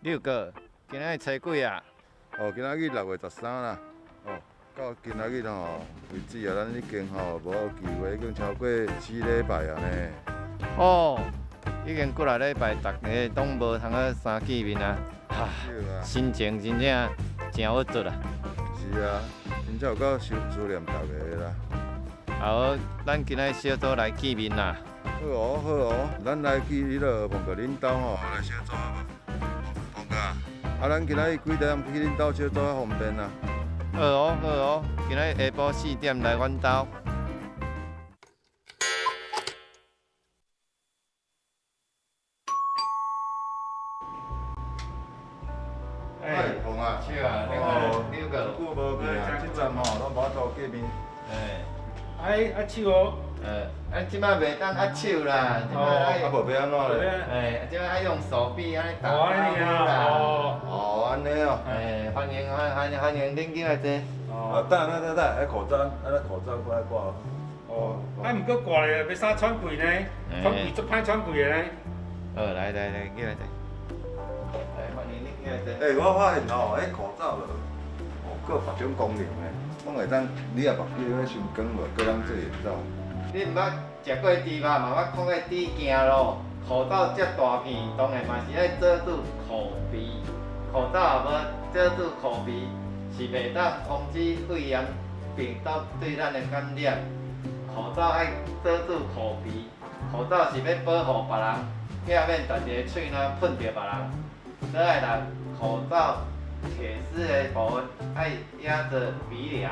六哥，今仔初几啊？哦，今仔日6月13啦。哦，到今仔日吼为止啊，咱已经吼无聚会，已经超过4礼拜啊呢。哦，已经过来礼拜，大家拢无通啊相见面啊，是啊，心情真正真鬱卒啊！是啊，真正有够思念大家的啦。好，咱今仔小组来见面啦。好哦，好哦，咱来去迄落问个恁兜吼，来小组啊无？问个啊？啊，咱今仔日几点去恁兜小组较方便啊？好哦，好哦，今仔下晡4点来阮兜。哎，红啊！是啊，哦，六个。久无见啊，即阵吼拢无法度见面。手哦，即摆袂当握手啦，即摆啊，爱，无要安怎咧？即摆爱用手臂安尼打哦，招安尼呼啦。啊，哦，安尼哦。欢迎恁几位坐。啊，等，哎，口罩，口罩过来挂哦。哦，毋过挂咧，要啥喘气呢？喘气足歹喘气的呢。来，几位坐。来，欢迎恁几位坐。哎，我发现吼，迄口罩了，哦，佫有别种功能诶。我会当，你也目睭咧伤光无，佫通做眼罩。你毋捌食过猪肉嘛？捌看过猪颈咯？口罩遮大片，当然嘛是爱遮住口鼻。口罩也无遮住口鼻，是袂当防止肺炎病毒对咱的感染。口罩爱遮住口鼻，口罩是要保护别人，避免家己的喙呐喷到别人。再来啦，口罩铁丝的部分爱压着鼻梁。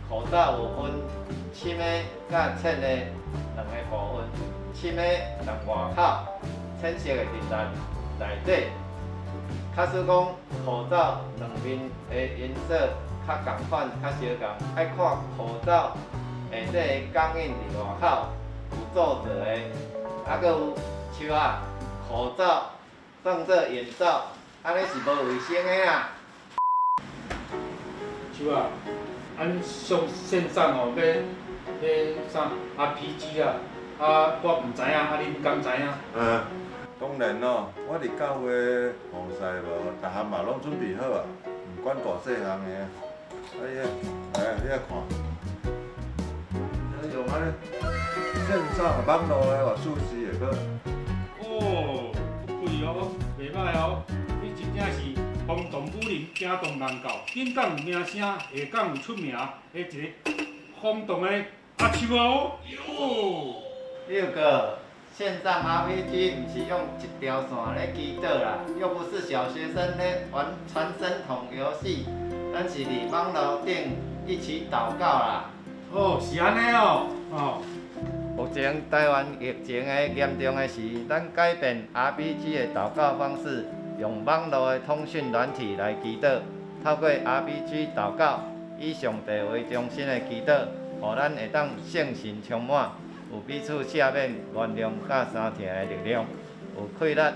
口罩有分深的甲浅的两个部分，深的在外口，浅色的伫内底。假使讲口罩两面的颜色较共款、较相共，爱看口罩下底的钢印伫外口有做着的，还佫有手仔口罩当做眼罩，安尼是无卫生的啊！手啊，咱上线上哦，要啥 RPG 啊，我毋知影，恁敢知影？当然咯，我伫教会防晒无，逐项嘛拢准备好啊，毋管大细项的啊。你来看，用安尼线上网络的话，数字会个。哦，不贵哦，袂歹哦，你真正是风动武林，惊动人教，顶港有名声，下港有出名的一个风动的阿手哦。哦，六个线上 RPG 不是用一条线咧击倒啦，又不是小学生咧玩传声筒游戏，咱是伫网络顶一起祷告啦。哦，是安尼哦，哦。目前台湾疫情的严重的时，咱改变 RPG 的祷告方式，用网络的通讯软体来祈祷，透过 RPG 祷告，以上帝为中心的祈祷，互咱会当圣神充满，有彼此赦免、原谅甲相听的力量，有快乐，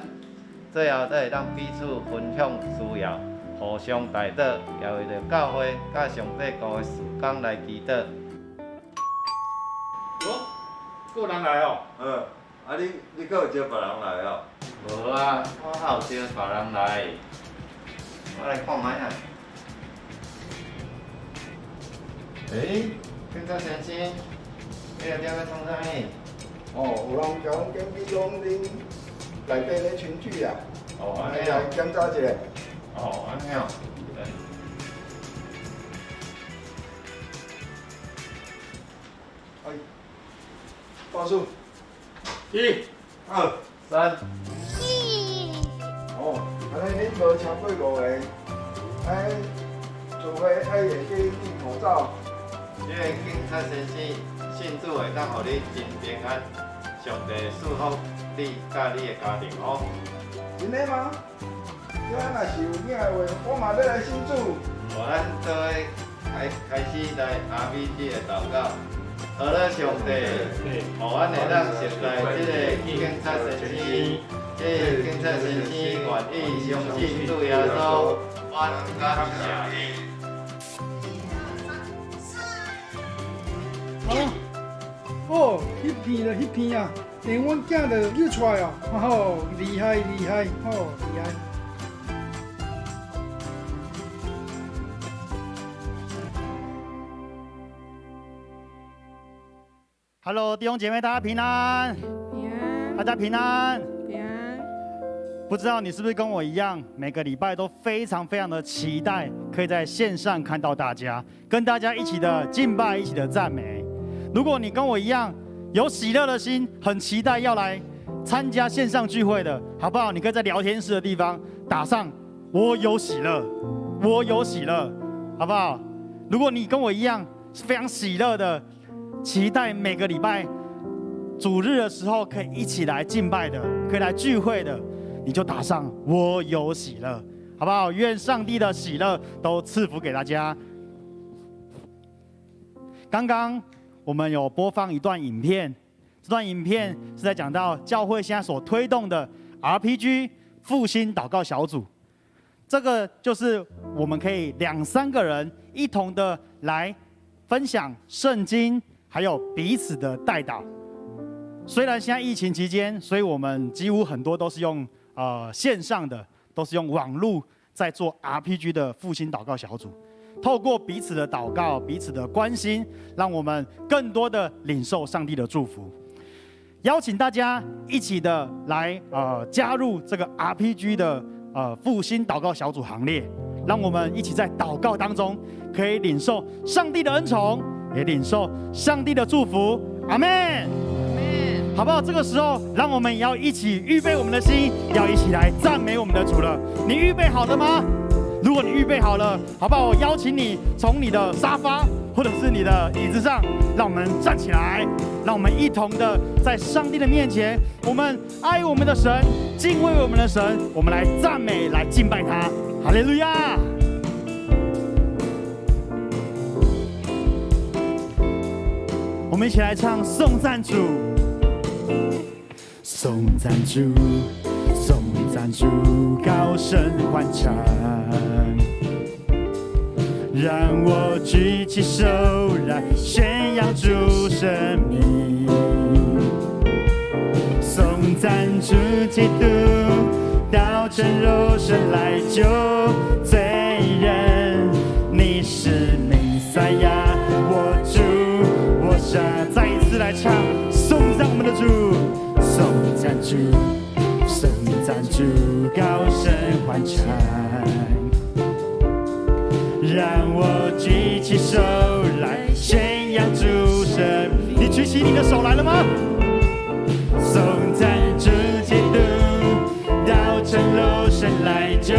最后才会当彼此分享需要，互相代祷，也为着教会甲上帝国的事工来祈祷。哦，有人来哦。啊你佫有招别人来哦？无啊，我还有招别人来，我来看卖啊。警察先生，你来踮咧创啥物？哦，有人讲检举讲恁内底咧群聚啊，哦，安尼来哦，检查一下。哦，安尼哦。哎，报数1、 2。 3。哦，安尼恁无超过5个，哎，除非爱会记戴口罩。这个警察先生，信主会当互你真平安，上帝祝福你甲你的家庭哦。真的吗？这若是有影的话，我嘛要来信主。咱做伙开始来 RPG 的祷告，好了，上帝，互阮会当熟悉这个警察先生，这个警察先生愿意相信主耶稣，我感谢你。哦，迄片了，迄片啊，连阮囝都救出来哦，哦，厉害，哦，厉害。Hello， 弟兄姐妹，大家平安，平安，大家平安，平安。不知道你是不是跟我一样，每个礼拜都非常的期待，可以在线上看到大家，跟大家一起的敬拜，一起的赞美。如果你跟我一样有喜乐的心，很期待要来参加线上聚会的，好不好？你可以在聊天室的地方打上"我有喜乐"，我有喜乐，好不好？如果你跟我一样是非常喜乐的，期待每个礼拜主日的时候可以一起来敬拜的，可以来聚会的，你就打上"我有喜乐"，好不好？愿上帝的喜乐都赐福给大家。刚刚我们有播放一段影片，这段影片是在讲到教会现在所推动的 RPG 复兴祷告小组。这个就是我们可以2、3个人一同的来分享圣经，还有彼此的代祷。虽然现在疫情期间，所以我们几乎很多都是用线上的，都是用网络在做 RPG 的复兴祷告小组。透过彼此的祷告、彼此的关心，让我们更多的领受上帝的祝福。邀请大家一起的来加入这个 RPG 的复兴祷告小组行列，让我们一起在祷告当中可以领受上帝的恩宠，也领受上帝的祝福。阿们。好不好？这个时候，让我们也要一起预备我们的心，要一起来赞美我们的主了。你预备好了吗？如果你预备好了，好不好？我邀请你从你的沙发或者是你的椅子上，让我们站起来，让我们一同的在上帝的面前，我们爱我们的神，敬畏我们的神，我们来赞美，来敬拜他。哈利路亚！我们一起来唱颂赞主。颂赞主，颂赞主，高声欢唱，让我举起手来宣扬主生命。颂赞主基督，道成肉身来救罪人，你是弥赛亚，我主，我神。再一次来唱，颂赞我们的主。颂赞主，颂赞主，高声欢唱，让我举起手来宣扬主生命。你举起你的手来了吗？颂赞主基督，道成肉身来救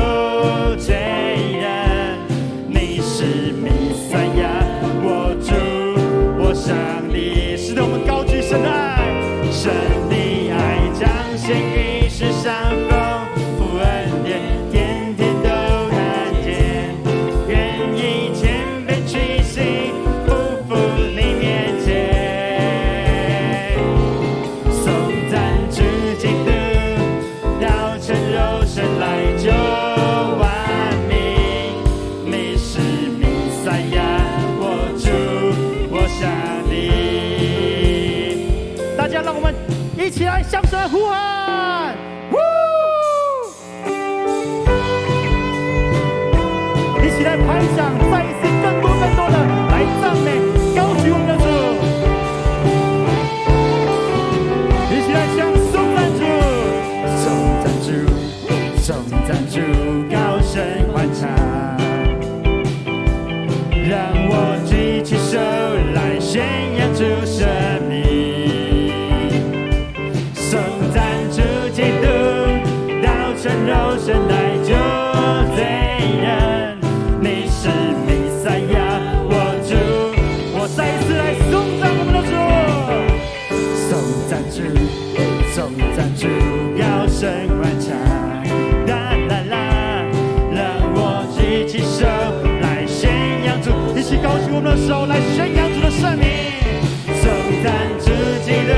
罪人，你是弥赛亚，我主，我上帝。是的，我们高举神的爱，神的彰显于世上丰富恩典，天天都看见，愿意谦卑屈膝，匍匐你面前。颂赞主基督，道成肉身来救万民，你是弥赛亚，我主，我上帝。大家让我们一起来向神呼喊！一起来拍掌，再一次更多的来赞美、高举我们的主。一起来向颂赞主，颂赞主，颂赞主，高声欢唱，让我举起手来宣扬主生命。颂赞主基督，道成肉身来救罪人，你是弥赛亚，我主，我再一次来颂赞我们的主。颂赞主，颂赞主，高声欢唱，啦啦啦，让我举起手来宣扬主，一起高举我们的手来宣扬主的圣名。颂赞主基督。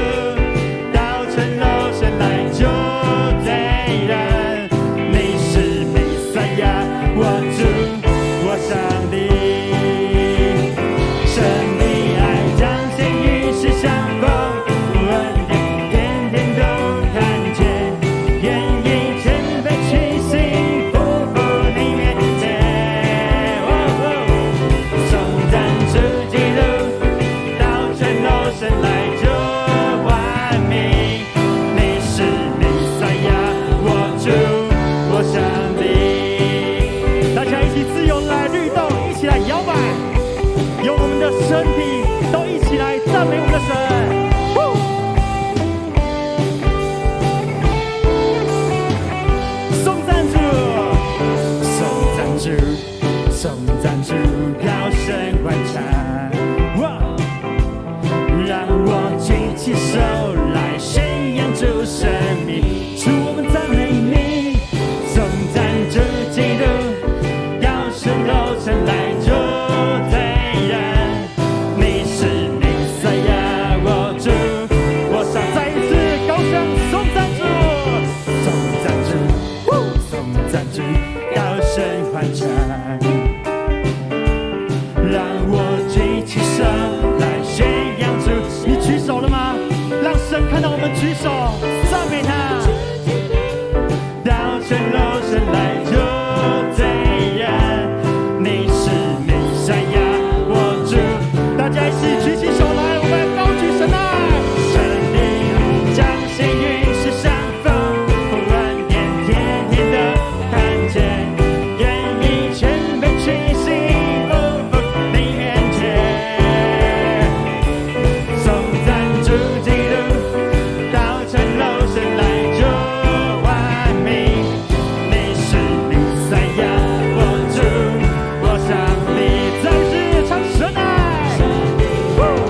神来救。身体都一起来赞美我们的神。颂赞主，颂赞主，颂赞主，高声欢唱。让我举起手来宣扬主生命，主我们赞美你，颂赞主基督，高声柔声来主罪人，你是弥赛亚，我主，我想再一次高声颂赞主，颂赞主，颂赞主，高声欢唱，让我举起手来宣扬主。你举手了吗？让神看到我们举手，赞美他。高声柔声来主罪人，你是弥赛亚，我主。大家一起举起手来，我们高举神爱。神灵将幸运是相逢，不恩典天天的看见，愿意谦卑屈膝，匍匐你面前。颂赞主基督，道成肉身来主万民，你是弥赛亚，我主，我向你再次唱神爱，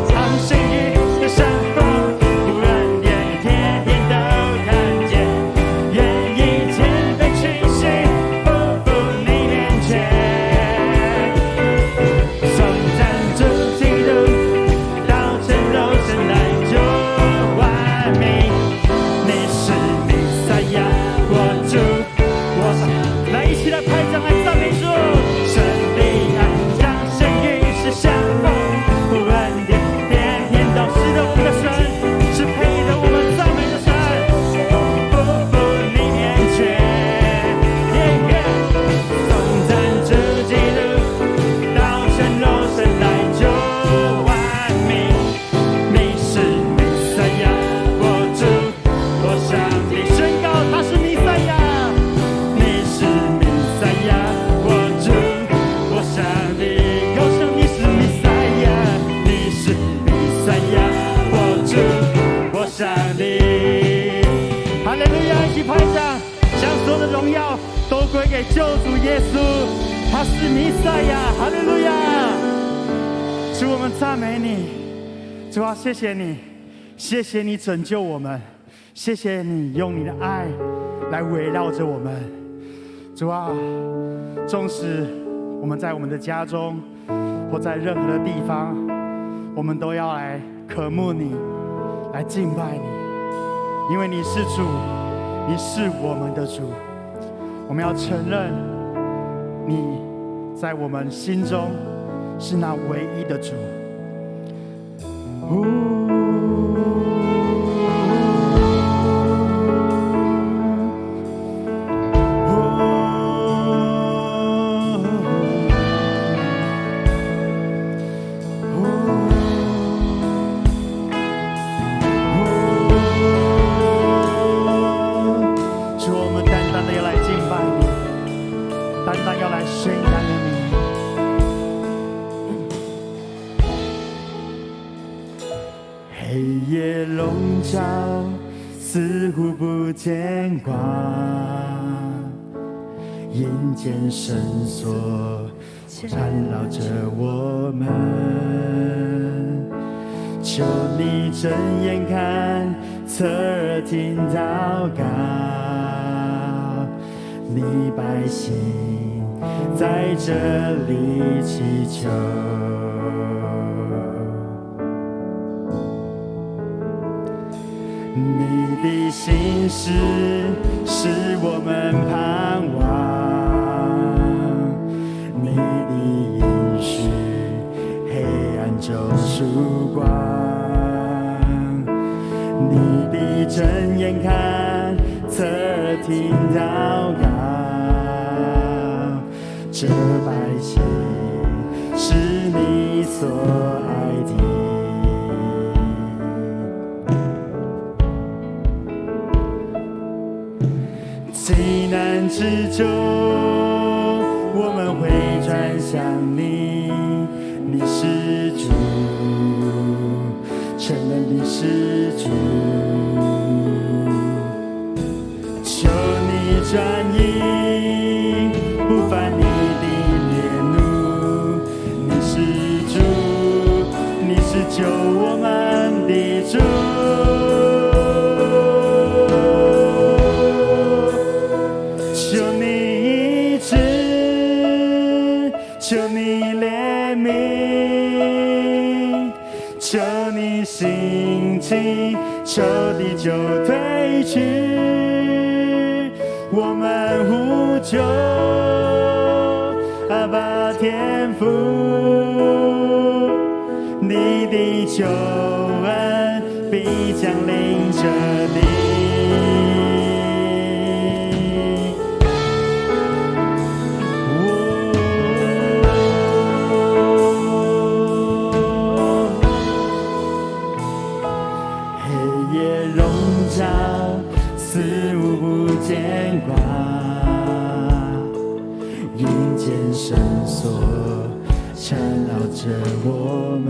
唱幸运的相逢，不恩典天天都看见，愿意谦卑屈膝，匍匐你面前。颂赞主基督，道成肉身来主万民，你是弥赛亚，我主，我来一起来拍掌来赞美主。神的爱将幸运是相逢，不恩典天天都是的我们的神，是配得我们赞美的神，匍匐你面前。颂赞主基督，道成肉身来主万民，你是弥赛亚，我主，我向你宣告他是弥赛亚，你是弥赛亚，我主，我向你高声你是弥赛亚，你是弥赛亚，我主，我向你。哈利路亚，一起拍掌，将所有的荣耀都归给救主耶稣，他是弥赛亚。哈利路亚，主我们赞美你，主啊，谢谢你，谢谢你拯救我们，谢谢你用你的爱来围绕着我们。主啊，纵使我们在我们的家中或在任何的地方，我们都要来渴慕你，来敬拜你，因为你是主，你是我们的主。我们要承认你在我们心中是那唯一的主。主，我们单单的要来敬拜你，单单要来宣扬你。黑夜笼罩，似乎不见光，眼见绳索缠绕着我们，求你睁眼看，侧耳听祷告，你百姓在这里祈求。你的心事是我们盼望，你的应许黑暗中曙光，你的睁眼看，侧耳听祷告，这百姓是你所爱的。急难之中，我们会转向你，你是主。是主，求你转移不犯你的烈怒，你是主，你是救我们的主。求你医治，求你怜悯，求你兴起，仇敌就退去。我们呼求阿爸天父，你的救恩必降临这里。黑夜笼罩，似无不见光，阴间绳索缠绕着我们。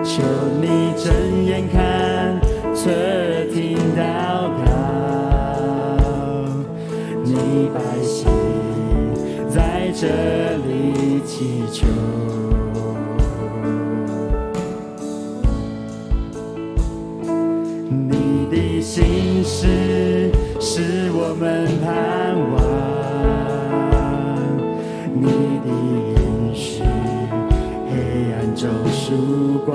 求你睁眼看，侧听祷告，你百姓在这里祈求。你的心事是我们盼望，你的应许黑暗中曙光，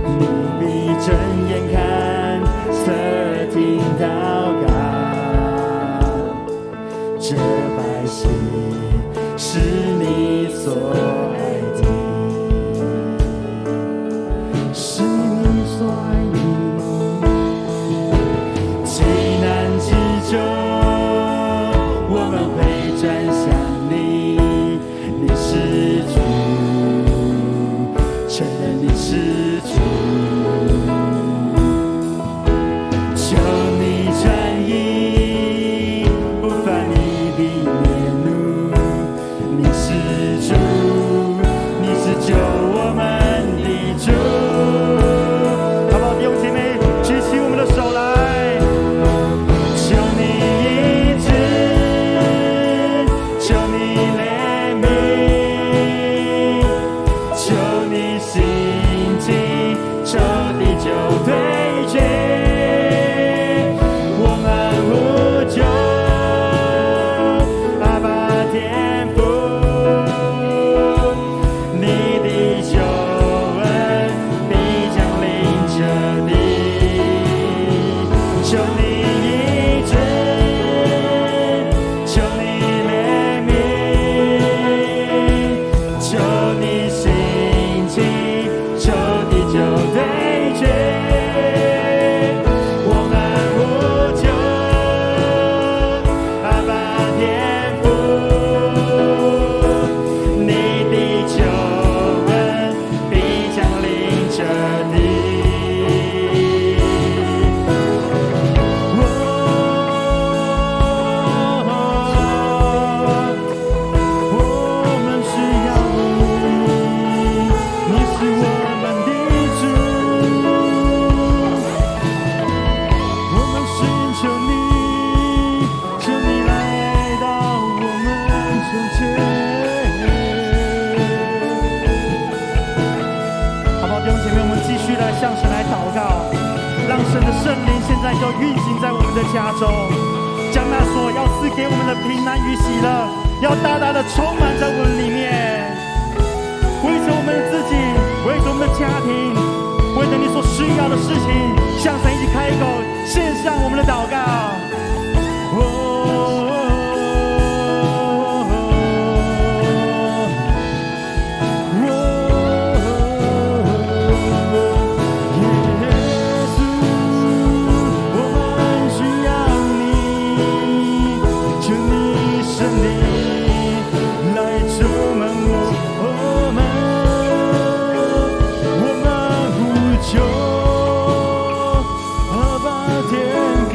你必睁眼看，侧听祷告，这百姓是你所爱的，是你所爱的。急难之中，我们会转向你，你是主，承认你是主。求你转移不犯你的烈怒，你是主，你是救我们的主。好不好，弟兄姐妹，举起我们的手来，求你医治，求你怜悯，求你兴起，仇敌就退去。我们呼求阿爸天父，你的救恩必降临这里。求你医治，求你怜悯，求你兴起，仇敌就退去。我们呼求阿爸天父，你的救恩必降临这里。我们需要你，你是我们的主，我们寻求你，求你来到我们中间。好不好，弟兄姐妹，我们继续来向神来祷告，让神的圣灵现在就运行在我们的家中，将那所要赐给我们的平安与喜乐，要大大的充满在我们里面。为着我们自己，为着我们的家庭，为着你所需要的事情，向神一起开口，献上我们的祷告。耶稣，我们需要你，求你圣灵来充满我们，我们呼求阿爸天父。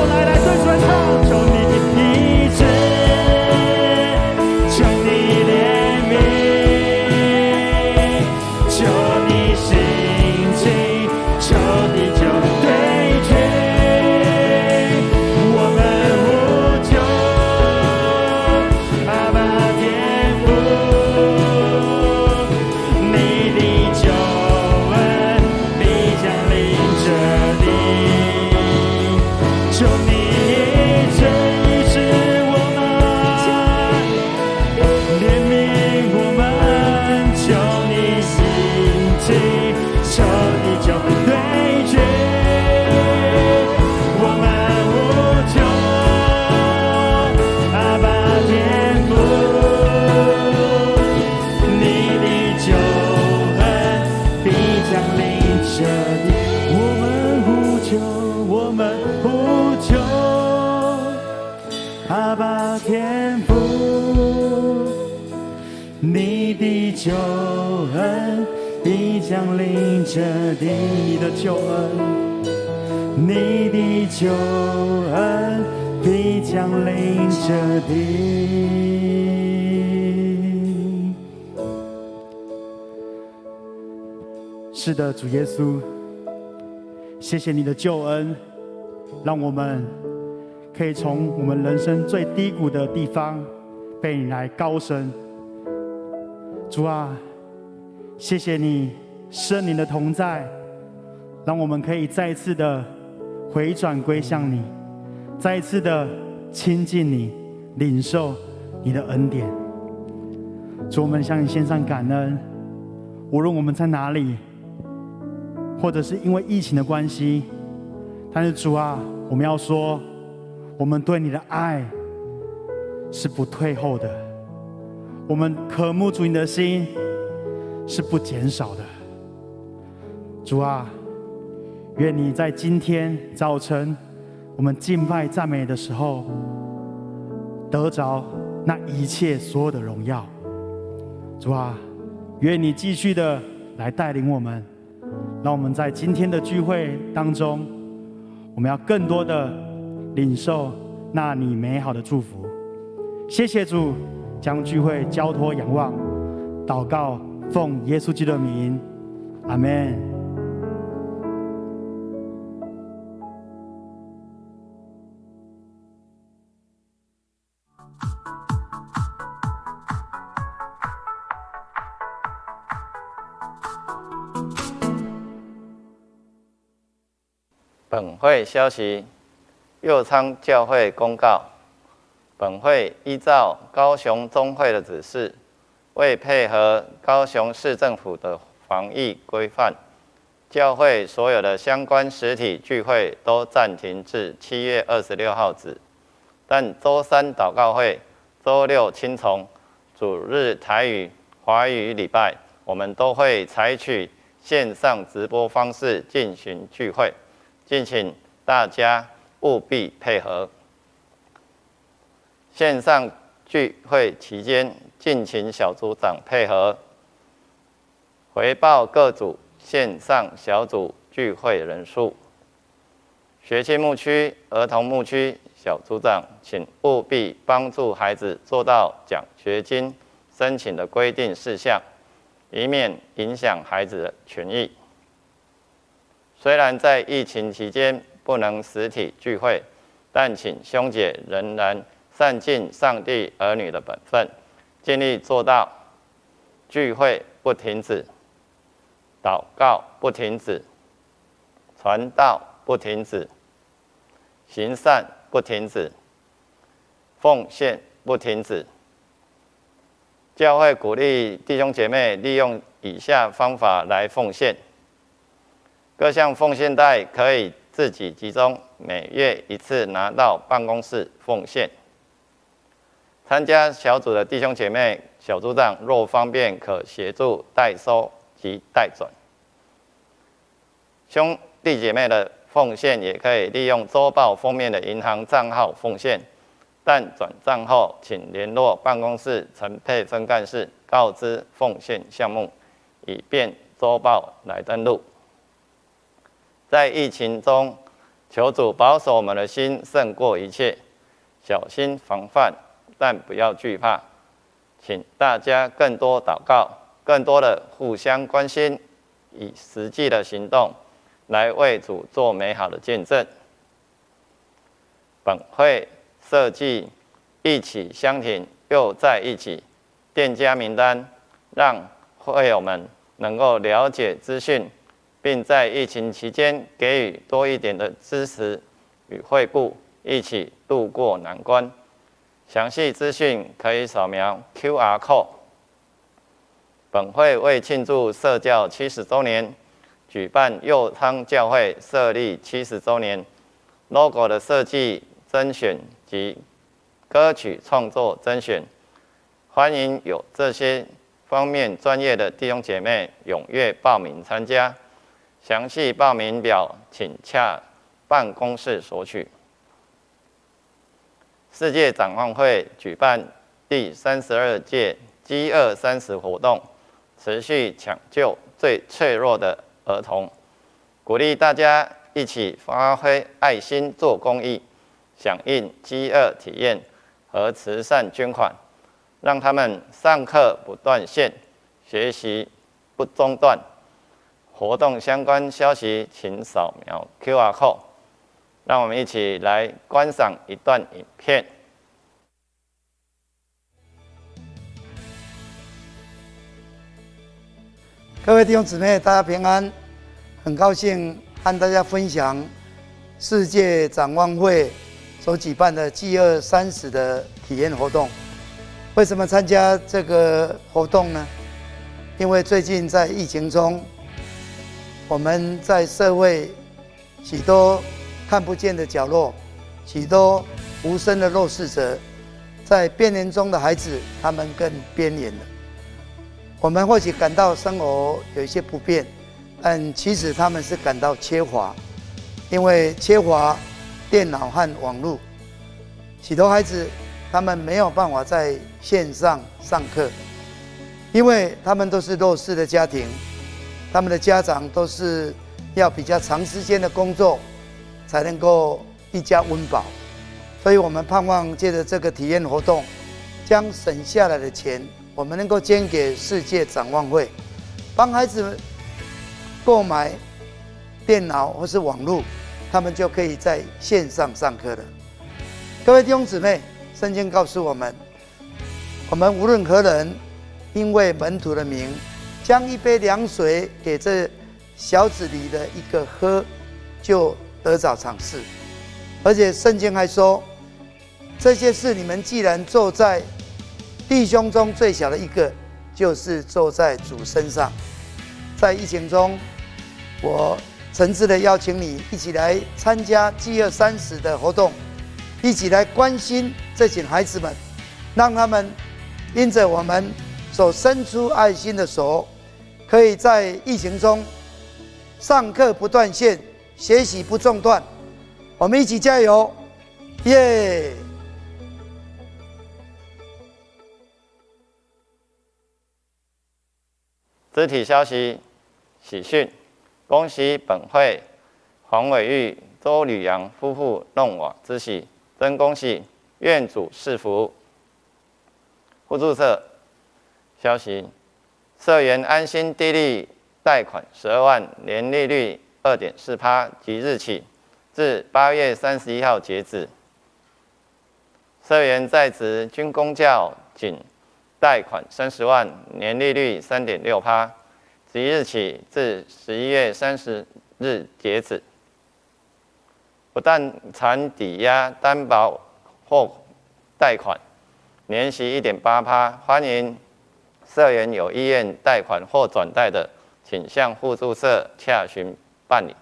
来对主来唱，求你医治，求你怜悯，求你兴起，求你就对决，我们呼求阿爸天父，你的救恩必将临这里，求你医治我们，怜悯我们，求你兴起，求你就对决，我们呼求阿爸天父，你的救恩必将临这里，我们呼求，我们呼求阿爸天父，你的救恩必将临这地，你的救恩，你的救恩必将临这地。是的，主耶稣，谢谢你的救恩，让我们可以从我们人生最低谷的地方被你来高升。主啊，谢谢你圣灵的同在，让我们可以再一次的回转归向你，再一次的亲近你，领受你的恩典。主，我们向你献上感恩，无论我们在哪里，或者是因为疫情的关系，但是主啊，我们要说，我们对你的爱是不退后的，我们渴慕主你的心是不减少的。主啊，愿你在今天早晨我们敬拜赞美的时候，得着那一切所有的荣耀。主啊，愿你继续的来带领我们，让我们在今天的聚会当中，我们要更多的领受那你美好的祝福。谢谢主，将聚会交托仰望，祷告奉耶稣基督的名，阿们。本会消息：右昌教会公告，本会依照高雄中会的指示，为配合高雄市政府的防疫规范，教会所有的相关实体聚会都暂停至7月26号止。但周三祷告会、周六青崇、主日台语、华语礼拜，我们都会采取线上直播方式进行聚会。敬请大家务必配合。线上聚会期间，敬请小组长配合回报各组线上小组聚会人数。学青牧区、儿童牧区小组长，请务必帮助孩子做到奖学金申请的规定事项，以免影响孩子的权益。虽然在疫情期间不能实体聚会，但请兄姐仍然善尽上帝儿女的本分，尽力做到聚会不停止，祷告不停止，传道不停止，行善不停止，奉献不停止。教会鼓励弟兄姐妹利用以下方法来奉献。各项奉献袋可以自己集中，每月一次拿到办公室奉献。参加小组的弟兄姐妹，小组长若方便，可协助代收及代转。兄弟姐妹的奉献也可以利用周报封面的银行账号奉献，但转账后请联络办公室陈佩芬干事，告知奉献项目，以便周报来登录。在疫情中，求主保守我们的心胜过一切，小心防范，但不要惧怕。请大家更多祷告，更多的互相关心，以实际的行动来为主做美好的见证。本会设计一起相挺又在一起店家名单，让会友们能够了解资讯，并在疫情期间给予多一点的支持与惠顾，一起度过难关。详细资讯可以扫描 QR code。本会为庆祝社教70周年，举办佑昌教会设立70周年 logo 的设计甄选及歌曲创作甄选，欢迎有这些方面专业的弟兄姐妹踊跃报名参加。详细报名表请洽办公室索取。世界展望会举办第32届饥饿30活动，持续抢救最脆弱的儿童，鼓励大家一起发挥爱心做公益，响应饥饿体验和慈善捐款，让他们上课不断线，学习不中断。活动相关消息请扫描 QR code。让我们一起来观赏一段影片。各位弟兄姊妹，大家平安！很高兴和大家分享世界展望会所举办的饥饿30的体验活动。为什么参加这个活动呢？因为最近在疫情中，我们在社会许多看不见的角落，许多无声的弱势者，在边缘中的孩子，他们更边缘了。我们或许感到生活有一些不便，但其实他们是感到缺乏，因为缺乏电脑和网络。许多孩子他们没有办法在线上上课，因为他们都是弱势的家庭，他们的家长都是要比较长时间的工作，才能够一家温饱。所以我们盼望借着这个体验活动，将省下来的钱，我们能够捐给世界展望会，帮孩子购买电脑或是网络，他们就可以在线上上课了。各位弟兄姊妹，圣经告诉我们，我们无论何人，因为门徒的名，将一杯凉水给这小子里的一个喝，就得着赏赐。而且圣经还说，这些事你们既然做在弟兄中最小的一个，就是做在主身上。在疫情中，我诚挚的邀请你一起来参加饥饿30的活动，一起来关心这群孩子们，让他们因着我们所伸出爱心的手，可以在疫情中上课不断线，学习不中断。我们一起加油，耶！肢体消息：喜讯，恭喜本会黄伟玉、周吕阳夫妇弄瓦之喜，真恭喜！愿主赐福。互助社消息：社员安心低利贷款12万，年利率2.4%，即日起至8月31号截止。社员在职军公教仅贷款30万，年利率3.6%，即日起至11月30日截止。不但产抵押担保或贷款，年息1.8%，欢迎社员有意愿贷款或转贷的，请向互助社洽询办理。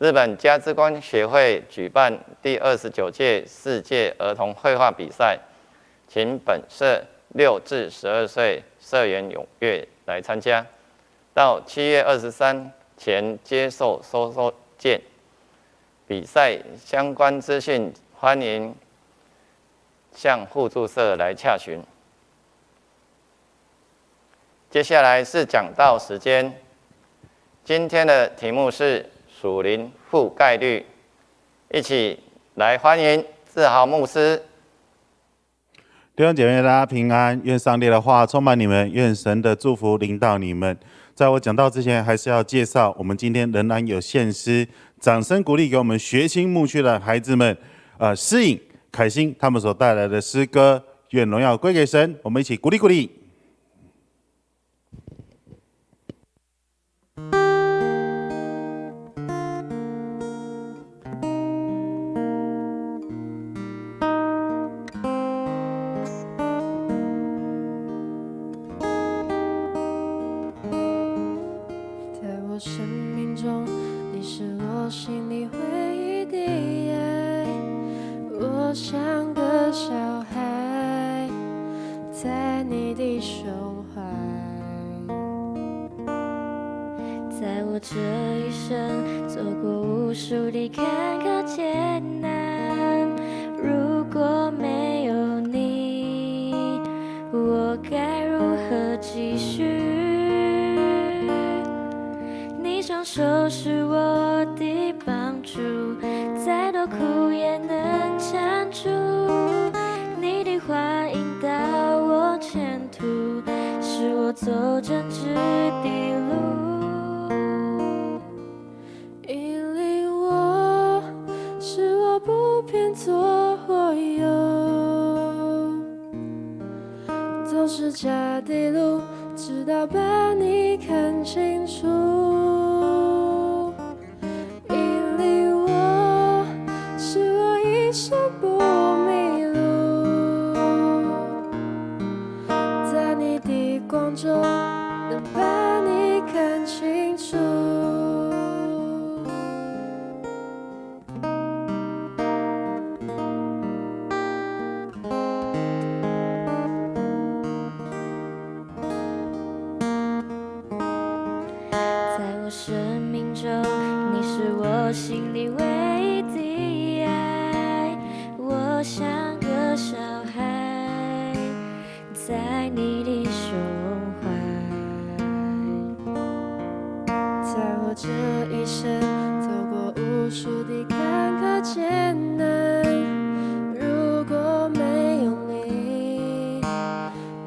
日本家之光协会举办第29届世界儿童绘画比赛，请本社6至12岁社员踊跃来参加，到7月23前接受收件。比赛相关资讯，欢迎向互助社来洽询。接下来是讲道时间，今天的题目是属灵覆盖率。一起来欢迎志豪牧师。弟兄姐妹，大家平安，愿上帝的话充满你们，愿神的祝福临到你们。在我讲到之前，还是要介绍我们今天仍然有献诗，掌声鼓励给我们学青牧区的孩子们，诗颖、凯欣他们所带来的诗歌，愿荣耀归给神，我们一起鼓励鼓励。生命中，你是我心里唯一的爱。我像个小孩，在你的胸怀。在我这一生，走过无数的坎坷艰难。如果没有你，我该如何继续？你双手是我的帮助，再多苦也能撑住。你的话引导我前途，是我走正直的路。引领我，使我不偏左或右，走是假的路，直到把你看清楚。一生不迷路，在你的光中能把你看清楚。在我生命中，你是我心里唯一的爱。我像个小孩，在你的胸怀。在我这一生，走过无数的坎坷艰难。如果没有你，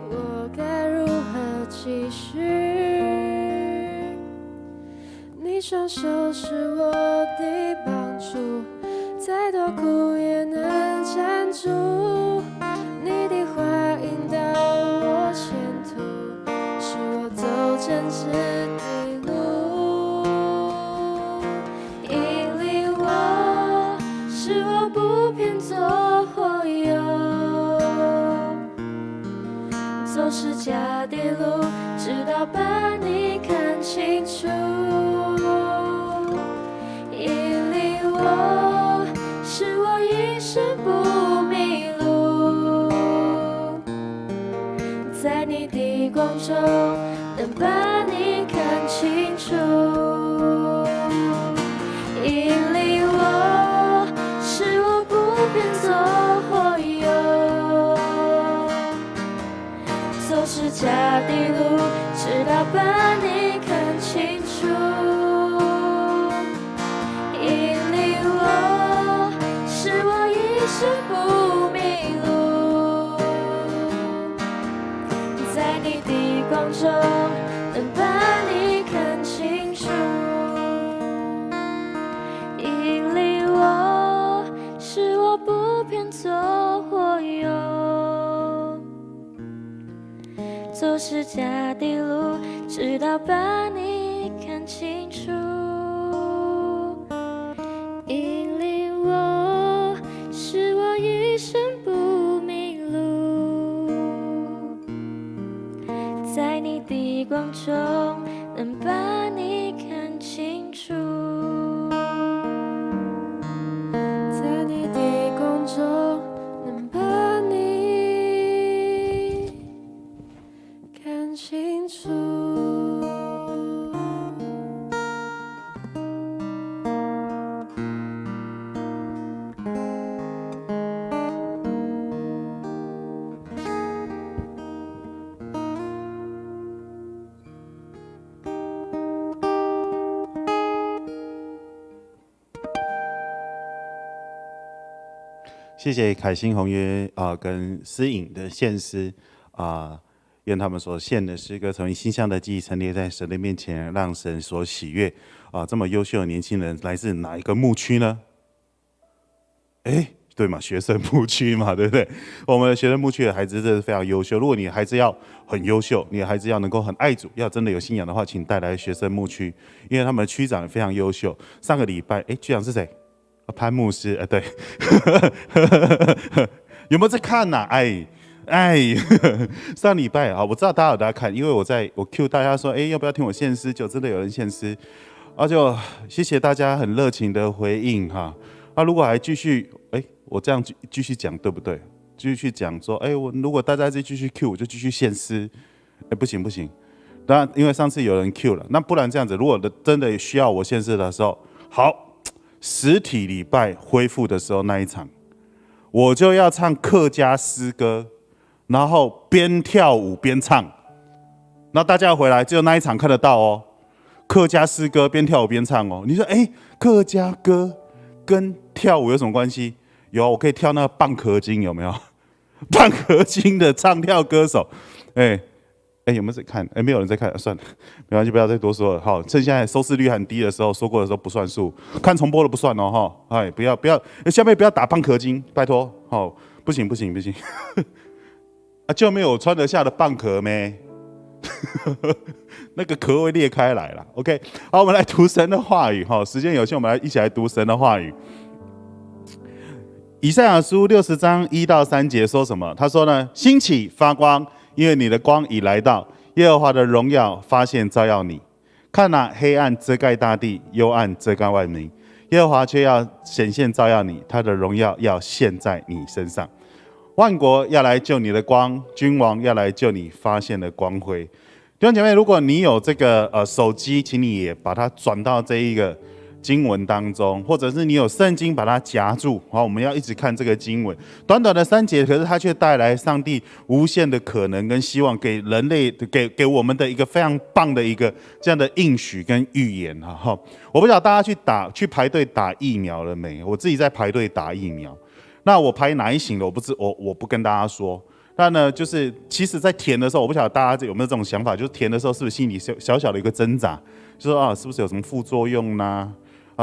我该如何继续？你双手是我的帮助，再多苦也能站住。你的话引导我前途，是我走正直的路。引领我，使我不偏左或右，走是假的路，直到把你看清楚。引领我，使我一生不迷路，在你的光中能把你看清楚。引领我，使我不偏左或右，走是假的路，直到把你看清楚。是不迷路，在你的光中能把你看清楚。引领我，使我不偏左或右，走是假的路，直到把你看清楚。引领我，使我一生不迷路，在你的光中能把你看清楚。在你的光中能把你看清楚。谢谢凯欣、红约跟思颖的献诗愿他们所献的诗歌成为馨香的记忆，陈列在神的面前，让神所喜悦这么优秀的年轻人来自哪一个牧区呢？对嘛，学生牧区嘛，对不对？我们学生牧区的孩子真的是非常优秀。如果你的孩子要很优秀，你的孩子要能够很爱主，要真的有信仰的话，请带来学生牧区，因为他们区长也非常优秀。上个礼拜，区长是谁？潘牧师，对，有没有在看呐？上礼拜我知道大家有在看，因为我 cue 大家说，要不要听我献诗？就真的有人献诗，就谢谢大家很热情的回应哈。如果还继续，我这样继续讲对不对？继续讲说，我如果大家再继续 cue， 我就继续献诗。不行，当然因为上次有人 cue 了，那不然这样子，如果真的需要我献诗的时候，好，实体礼拜恢复的时候那一场，我就要唱客家诗歌，然后边跳舞边唱，然后大家回来只有那一场看得到哦。客家诗歌边跳舞边唱哦。你说客家歌跟跳舞有什么关系？有，我可以跳那个蚌壳精，有没有？蚌壳精的唱跳歌手，有没有在看？没有人在看，算了，没关系，不要再多说了。好，趁现在收视率很低的时候，说过的时候不算数，看重播的不算哦，不要，下面不要打蚌壳精，拜托，不行，就没有穿得下的蚌壳咩？那个壳会裂开来了。OK， 好，我们来读神的话语。时间有限，我们一起来读神的话语。以赛亚书60章1到3节说什么？他说呢：兴起发光，因为你的光已来到，耶和华的荣耀发现照耀你。看哪，黑暗遮盖大地，幽暗遮盖万民，耶和华却要显现照耀你，他的荣耀要现在你身上。万国要来救你的光，君王要来救你发现的光辉。弟兄姐妹，如果你有这个手机，请你也把它转到这一个经文当中，或者是你有圣经把它夹住。好，我们要一直看这个经文，短短的3节，可是它却带来上帝无限的可能跟希望，给人类给我们的一个非常棒的一个这样的应许跟预言哈。我不知道大家去排队打疫苗了没？我自己在排队打疫苗。那我排哪一型的？我不跟大家说。那呢，就是其实，在填的时候，我不晓得大家有没有这种想法，就是填的时候是不是心里小小的一个挣扎，就说是不是有什么副作用呢？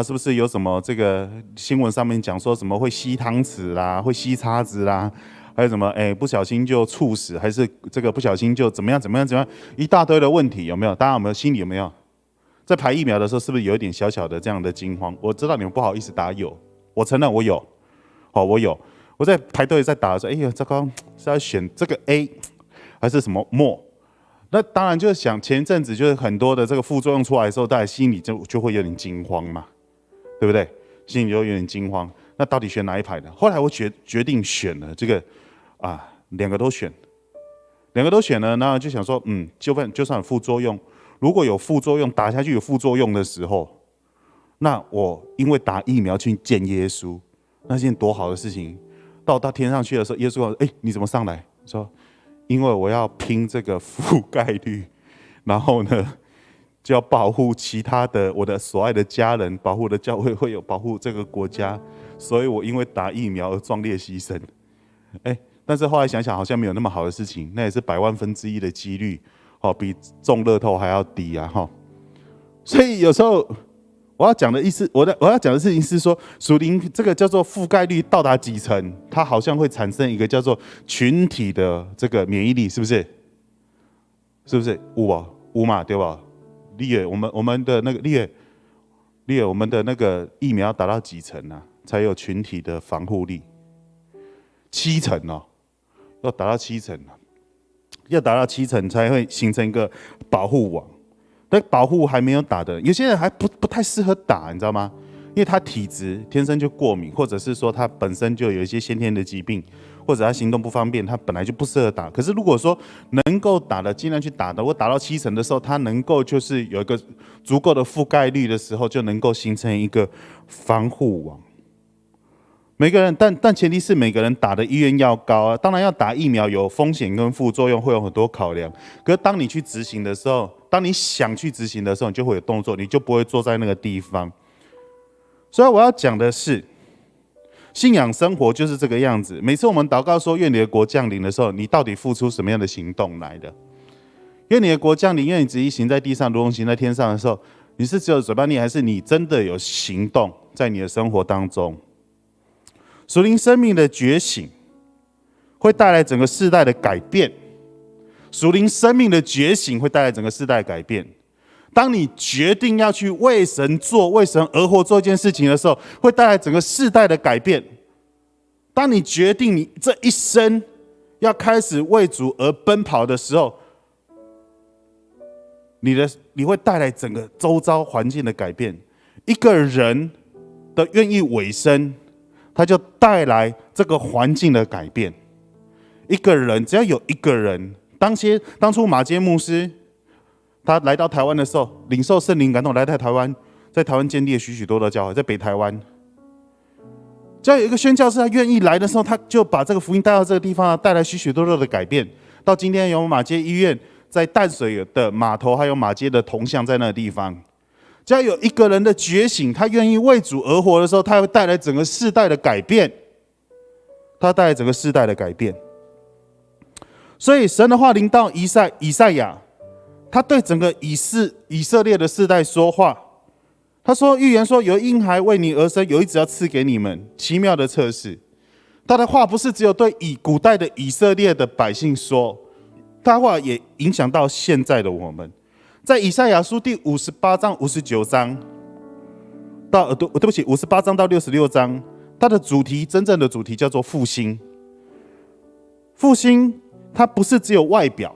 是不是有什么这个新闻上面讲说什么会吸汤匙啦，会吸叉子啦，还有什么不小心就猝死，还是这个不小心就怎么样，一大堆的问题，有没有？大家有没有心里有没有？在排疫苗的时候，是不是有一点小小的这样的惊慌？我知道你们不好意思打有，我承认我有。我有，我在排队在打的时候，糟糕，是要选这个 A 还是什么末？那当然就是想前一阵子就是很多的这个副作用出来的时候，大家心里就会有点惊慌嘛，对不对？心里就有点惊慌。那到底选哪一排的？后来我决定选了这个2个都选了，那就想说，就算有副作用，如果有副作用打下去有副作用的时候，那我因为打疫苗去见耶稣。那是件多好的事情！到天上去的时候，耶稣说：“你怎么上来？”说：“因为我要拼这个覆盖率，然后呢，就要保护其他的我的所爱的家人，保护的教会会有保护这个国家，所以我因为打疫苗而壮烈牺牲。”但是后来想想，好像没有那么好的事情，那也是100万分之一的几率，比中乐透还要低啊！所以有时候。我要讲的意思，我要讲的事情是说，属灵这个叫做覆盖率到达几成，它好像会产生一个叫做群体的这个免疫力，是不是？是不是5嘛，对吧？我们的那个我们的那个疫苗达到几成啊，才有群体的防护力？7成哦，要达到7成啊，要达到7成才会形成一个保护网。但保护还没有打的，有些人还不太适合打，你知道吗？因为他体质天生就过敏，或者是说他本身就有一些先天的疾病，或者他行动不方便，他本来就不适合打。可是如果说能够打的，尽量去打的，我打到7成的时候，他能够就是有一个足够的覆盖率的时候，就能够形成一个防护网。每个人，但前提是每个人打的意愿要高啊。当然要打疫苗有风险跟副作用，会有很多考量。可是当你去执行的时候，当你想去执行的时候，你就会有动作，你就不会坐在那个地方。所以我要讲的是，信仰生活就是这个样子。每次我们祷告说愿你的国降临的时候，你到底付出什么样的行动来的？愿你的国降临，愿你旨意行在地上如同行在天上的时候，你是只有嘴巴念，还是你真的有行动在你的生活当中？属灵生命的觉醒会带来整个世代的改变，属灵生命的觉醒会带来整个世代的改变。当你决定要去为神做、为神而活做一件事情的时候，会带来整个世代的改变。当你决定你这一生要开始为主而奔跑的时候，你会带来整个周遭环境的改变。一个人的愿意委身，他就带来这个环境的改变。一个人，只要有一个人，当初马偕牧师他来到台湾的时候，领受圣灵感动来到台湾，在台湾建立了许多的教会，在北台湾。只要有一个宣教士他愿意来的时候，他就把这个福音带到这个地方，带来许多的改变。到今天有马偕医院在淡水的码头，还有马偕的铜像在那个地方。只要有一个人的觉醒，他愿意为主而活的时候，他会带来整个世代的改变。他带来整个世代的改变。所以神的话临到以赛亚，他对整个以色列的世代说话。他说预言说，有婴孩为你而生，有一子要赐给你们，奇妙的测试。他的话不是只有对古代的以色列的百姓说，他的话也影响到现在的我们。在以赛亚书第58章、59章到58章到66章，它的主题，真正的主题叫做复兴。复兴它不是只有外表，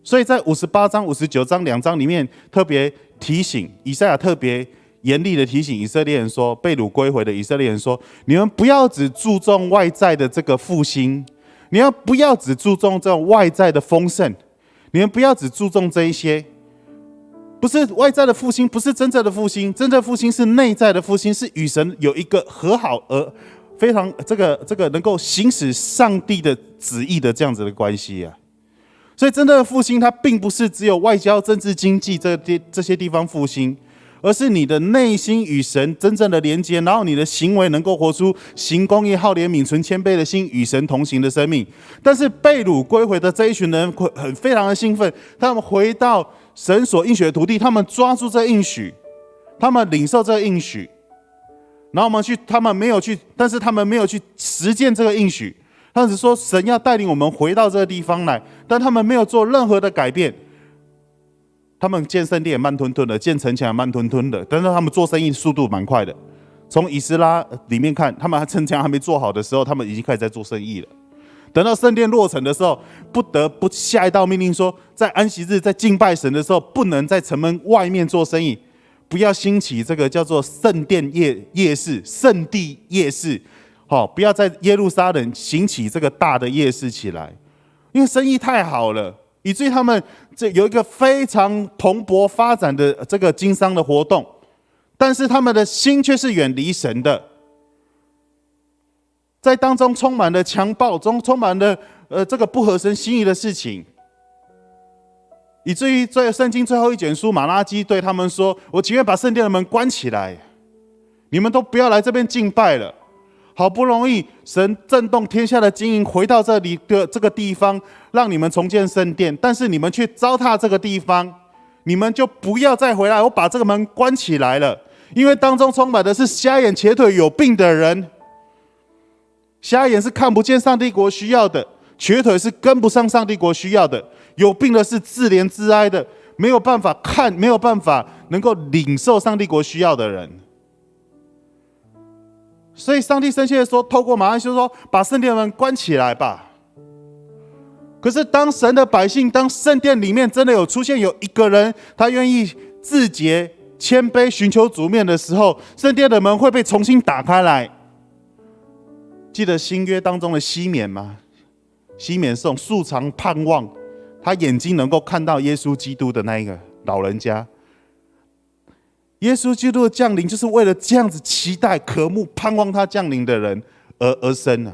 所以在58章、59章2章里面特别提醒以赛亚，特别严厉的提醒以色列人说，被掳归回的以色列人说，你们不要只注重外在的这个复兴，你要不要只注重这种外在的丰盛，你们不要只注重这一些。不是外在的复兴，不是真正的复兴，真正的复兴是内在的复兴，是与神有一个和好而非常这个能够行使上帝的旨意的这样子的关系啊。所以真正的复兴，它并不是只有外交、政治、经济这些地方复兴，而是你的内心与神真正的连接，然后你的行为能够活出行公义、好怜悯、存谦卑的心，与神同行的生命。但是被掳归回的这一群人非常的兴奋，他们回到神所应许的土地，他们抓住这应许，他们领受这应许，然后他们没有去实践这个应许，他们只说神要带领我们回到这个地方来，但他们没有做任何的改变。他们建圣殿也慢吞吞的，建城墙也慢吞吞的，但是他们做生意速度蛮快的。从以斯拉里面看，他们城墙还没做好的时候，他们已经开始在做生意了。等到圣殿落成的时候，不得不下一道命令说，在安息日在敬拜神的时候，不能在城门外面做生意，不要兴起这个叫做圣殿夜市、圣地夜市，不要在耶路撒冷兴起这个大的夜市起来，因为生意太好了，以至于他们有一个非常蓬勃发展的这个经商的活动，但是他们的心却是远离神的。在当中充满了强暴，充满了这个不合神心意的事情，以至于在圣经最后一卷书马拉基对他们说，我情愿把圣殿的门关起来，你们都不要来这边敬拜了。好不容易神震动天下的经营回到这里的这个地方，让你们重建圣殿，但是你们却糟蹋这个地方，你们就不要再回来，我把这个门关起来了。因为当中充满的是瞎眼瘸腿有病的人，瞎眼是看不见上帝国需要的，瘸腿是跟不上上帝国需要的，有病的是自怜自哀的，没有办法看，没有办法能够领受上帝国需要的人。所以上帝生气的说，透过马拉基说，把圣殿门关起来吧。可是当神的百姓，当圣殿里面真的有出现有一个人，他愿意自洁谦卑寻求主面的时候，圣殿的门会被重新打开来。记得新约当中的西缅吗？西缅是种素常盼望，他眼睛能够看到耶稣基督的那一个老人家。耶稣基督的降临，就是为了这样子期待、渴慕、盼望他降临的人而生的。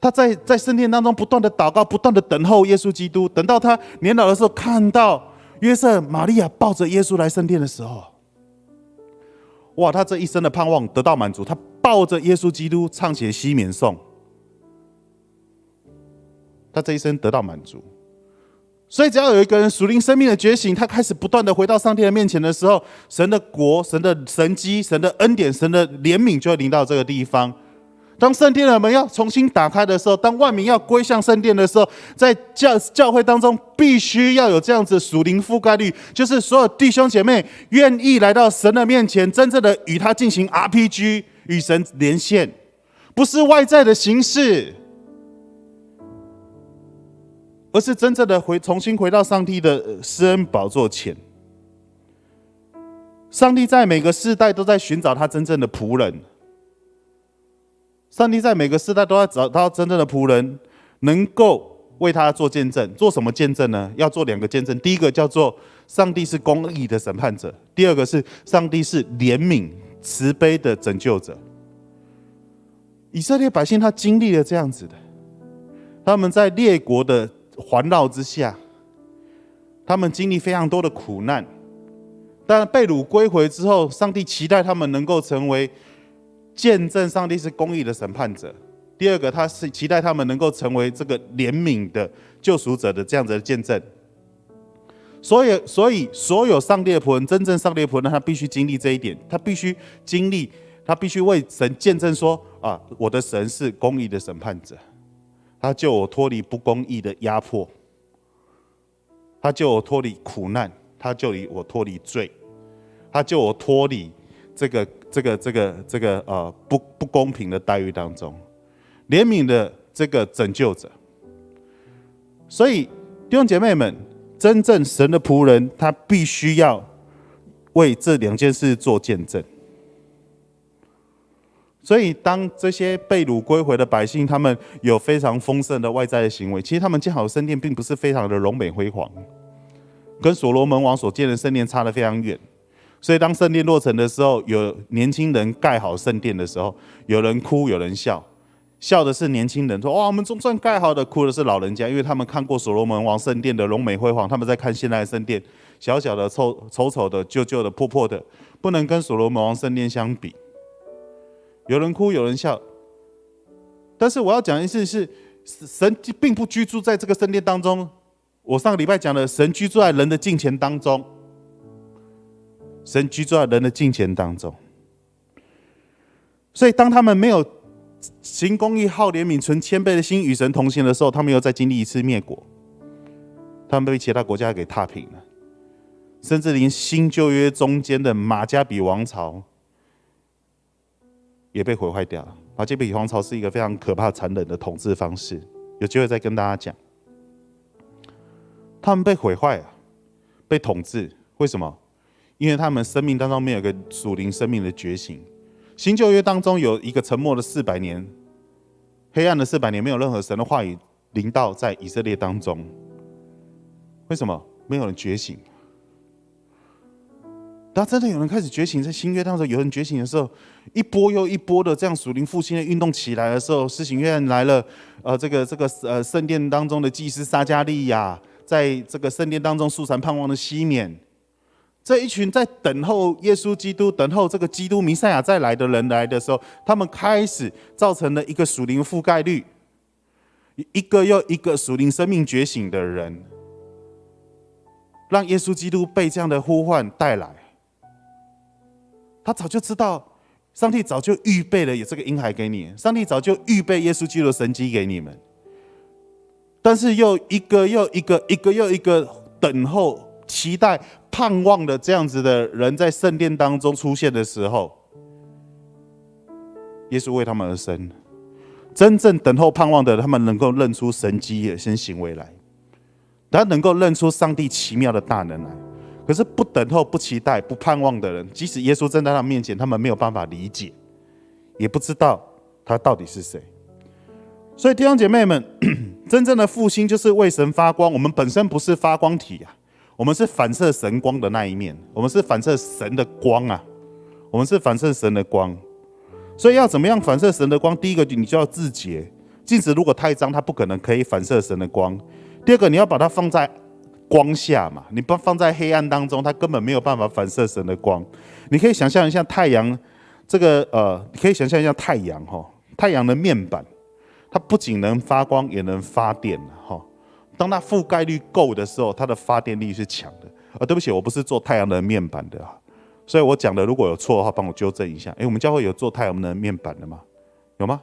他在圣殿当中不断的祷告，不断的等候耶稣基督，等到他年老的时候，看到约瑟、玛利亚抱着耶稣来圣殿的时候，哇！他这一生的盼望得到满足，他抱着耶稣基督唱起西缅颂，他这一生得到满足。所以只要有一个人属灵生命的觉醒，他开始不断的回到上帝的面前的时候，神的国、神的神迹、神的恩典、神的怜悯就会临到这个地方。当圣殿的门要重新打开的时候，当万民要归向圣殿的时候，在教会当中必须要有这样子属灵覆盖率，就是所有弟兄姐妹愿意来到神的面前，真正的与他进行 RPG， 与神连线，不是外在的形式，而是真正的重新回到上帝的施恩宝座前。上帝在每个世代都在寻找他真正的仆人。上帝在每个世代都要找到真正的仆人，能够为他做见证。做什么见证呢？要做2个见证。第一个叫做上帝是公义的审判者，第二个是上帝是怜悯慈悲的拯救者。以色列百姓他经历了这样子的，他们在列国的环绕之下，他们经历非常多的苦难，但被掳归回之后，上帝期待他们能够成为见证上帝是公义的审判者。第二个，他是期待他们能够成为这个怜悯的救赎者的这样子的见证。所以所有上帝的仆人，真正上帝的仆人，他必须经历这一点，他必须为神见证说啊，我的神是公义的审判者，他救我脱离不公义的压迫，他救我脱离苦难，他救我脱离罪，他救我脱离这个不公平的待遇当中，怜悯的这个拯救者。所以弟兄姐妹们，真正神的仆人，他必须要为这2件事做见证。所以当这些被掳归回的百姓，他们有非常丰盛的外在的行为，其实他们建好的圣殿并不是非常的荣美辉煌，跟所罗门王所建的圣殿差得非常远。所以当圣殿落成的时候，有年轻人盖好圣殿的时候，有人哭有人笑，笑的是年轻人说哇我们总算盖好的，哭的是老人家，因为他们看过所罗门王圣殿的荣美辉煌，他们在看现在的圣殿小小的丑丑的旧旧的破破的，不能跟所罗门王圣殿相比。有人哭有人笑，但是我要讲的是神并不居住在这个圣殿当中。我上个礼拜讲的，神居住在人的敬虔当中，神居住在人的敬虔当中。所以当他们没有行公义、好怜悯、存谦卑的心与神同行的时候，他们又再经历一次灭国，他们被其他国家给踏平了，甚至连新旧约中间的马加比王朝也被毁坏掉了。马加比王朝是一个非常可怕残忍的统治方式，有机会再跟大家讲。他们被毁坏了，被统治，为什么？因为他们生命当中没有一个属灵生命的觉醒。新旧约当中有一个沉默的400年，黑暗的400年，没有任何神的话语临到在以色列当中。为什么？没有人觉醒。当真的有人开始觉醒，在新约当中有人觉醒的时候，一波又一波的这样属灵复兴的运动起来的时候，施行约翰来了，圣殿当中的祭司撒迦利亚，在这个圣殿当中素产盼望的西缅，这一群在等候耶稣基督、等候这个基督弥赛亚再来的人来的时候，他们开始造成了一个属灵覆盖率，一个又一个属灵生命觉醒的人，让耶稣基督被这样的呼唤带来。他早就知道，上帝早就预备了有这个婴孩给你，上帝早就预备耶稣基督的神迹给你们，但是又一个又一个、一个又一个等候、期待、盼望的这样子的人在圣殿当中出现的时候，耶稣为他们而生。真正等候盼望的人，他们能够认出神迹也先行为来，他能够认出上帝奇妙的大能来。可是不等候、不期待、不盼望的人，即使耶稣站在他们面前，他们没有办法理解，也不知道他到底是谁。所以弟兄姐妹们，真正的复兴就是为神发光。我们本身不是发光体啊，我们是反射神光的那一面，我们是反射神的光啊，我们是反射神的光。所以要怎么样反射神的光？第一个，你就要自洁。镜子如果太脏，它不可能可以反射神的光。第二个，你要把它放在光下嘛，你不放在黑暗当中，它根本没有办法反射神的光。你可以想象一下，太阳这个你可以想象一下太阳太阳的面板，它不仅能发光，也能发电当它覆盖率够的时候，它的发电力是强的。对不起，我不是做太阳能面板的所以我讲的如果有错的话，帮我纠正一下。我们教会有做太阳能面板的吗？有吗？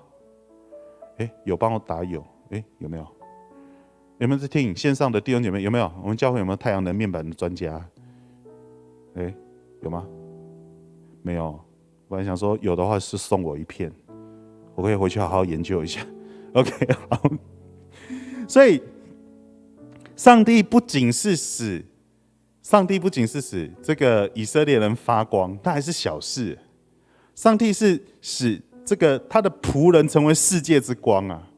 有，帮我打有。有没有？有没有在听线上的弟兄姐妹？有没有？我们教会有没有太阳能面板的专家？有吗？没有。我还想说有的话是送我一片，我可以回去好好研究一下。OK， 好。所以，上帝不仅是使这个以色列人发光，那还是小事。上帝是使这个他的仆人成为世界之光啊！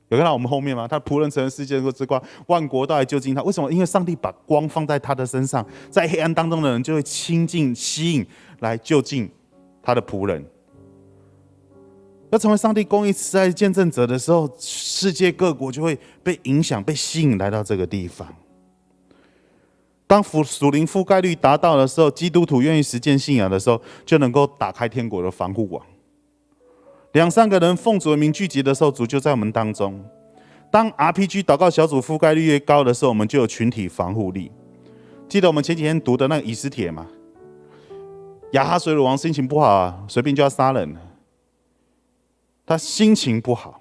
有看到我们后面吗？他的仆人成为世界之光，万国都来就近他。为什么？因为上帝把光放在他的身上，在黑暗当中的人就会亲近、吸引来就近他的仆人。要成为上帝公义慈爱见证者的时候，世界各国就会被影响、被吸引来到这个地方。当属灵覆盖率达到的时候，基督徒愿意实践信仰的时候，就能够打开天国的防护网。2-3个人奉主的名聚集的时候，主就在我们当中。当 RPG 祷告小组覆盖率越高的时候，我们就有群体防护力。记得我们前几天读的那个以斯帖吗？亚哈水鲁王心情不好随便就要杀人了。他心情不好。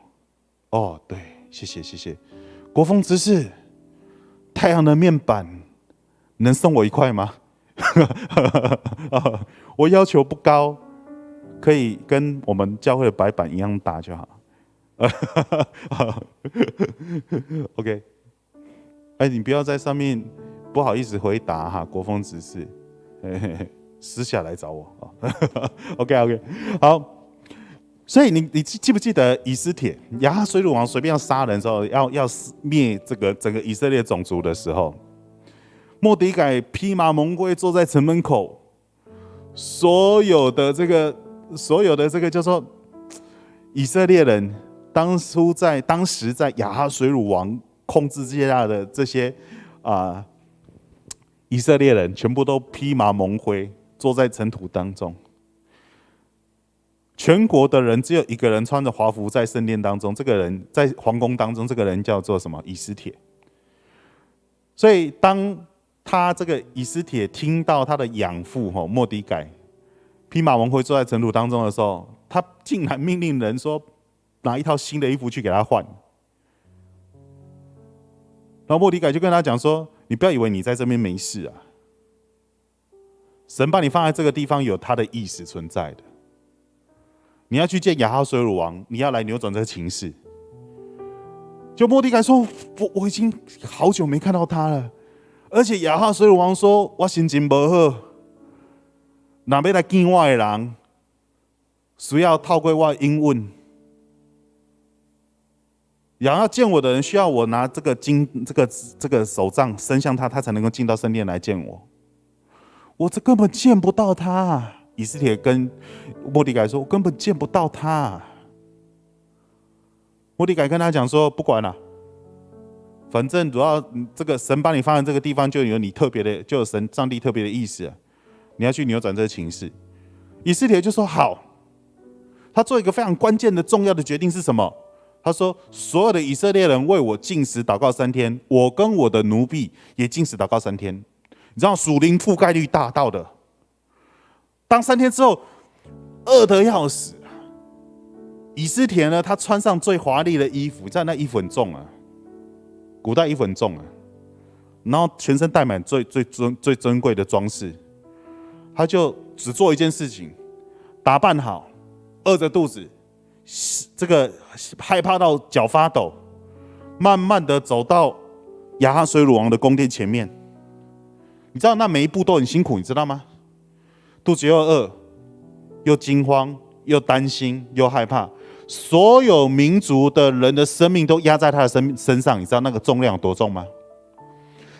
对，谢谢。国风执事，太阳的面板能送我1块吗？我要求不高，可以跟我们教会的白板一样大就好。OK， 你不要在上面不好意思回答国风执事，私下来找我。OK， 好。所以你记不记得以斯帖亚哈水鲁王随便要杀人的时候，要灭这个整个以色列种族的时候，末底改披麻蒙灰坐在城门口，所有的这个叫做以色列人，当时在亚哈水鲁王控制之下的这些以色列人，全部都披麻蒙灰坐在尘土当中。全国的人只有一个人穿着华服在圣殿当中，这个人在皇宫当中，这个人叫做什么？以斯帖。所以当他这个以斯帖听到他的养父末底改披麻蒙灰坐在尘土当中的时候，他竟然命令人说拿一套新的衣服去给他换。然后末底改就跟他讲说：“你不要以为你在这边没事啊，神把你放在这个地方有他的意思存在的。你要去见亚哈水鲁王，你要来扭转这个情势。”就末底改说：“我已经好久没看到他了，而且亚哈水鲁王说我心情不好，若要来见我的人，需要透过我的英文。要见我的人需要我拿这个手杖伸向他，他才能够进到圣殿来见我。我这根本见不到他。”以斯帖跟末底改说：“我根本见不到他。”末底改跟他讲说：“不管了，反正主要这个神把你放在这个地方，就有你特别的，就有上帝特别的意思你要去扭转这个情势。”以斯帖就说：“好。”他做一个非常关键的重要的决定是什么？他说：“所有的以色列人为我禁食祷告3天，我跟我的奴婢也禁食祷告3天。”你知道属灵覆盖率大到的。当3天之后，饿得要死。以斯帖呢，他穿上最华丽的衣服，在那衣服很重古代衣服很重然后全身带满最珍贵的装饰。他就只做一件事情，打扮好，饿着肚子，这个害怕到脚发抖，慢慢的走到亚哈水鲁王的宫殿前面。你知道那每一步都很辛苦，你知道吗？肚子又饿，又惊慌，又担心，又害怕，所有民族的人的生命都压在他的身上，你知道那个重量有多重吗？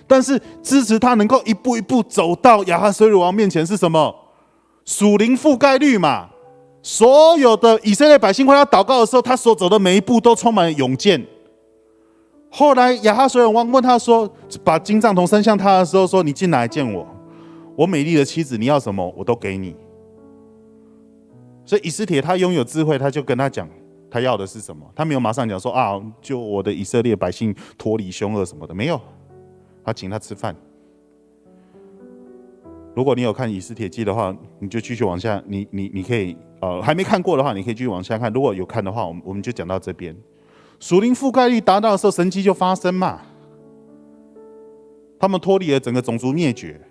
但是支持他能够一步一步走到亚哈水鲁王面前是什么？属灵覆盖率嘛。所有的以色列百姓为他祷告的时候，他所走的每一步都充满了勇健。后来亚哈水鲁王问他说，把金帐筒伸向他的时候说：“你进来见我。我美丽的妻子，你要什么我都给你。”所以以斯帖他拥有智慧，他就跟他讲他要的是什么。他没有马上讲说啊，就我的以色列百姓脱离凶恶什么的，没有。他请他吃饭。如果你有看以斯帖记的话，你就继续往下，你可以还没看过的话，你可以继续往下看。如果有看的话，我们就讲到这边。属灵覆盖率达到的时候，神迹就发生嘛。他们脱离了整个种族灭绝，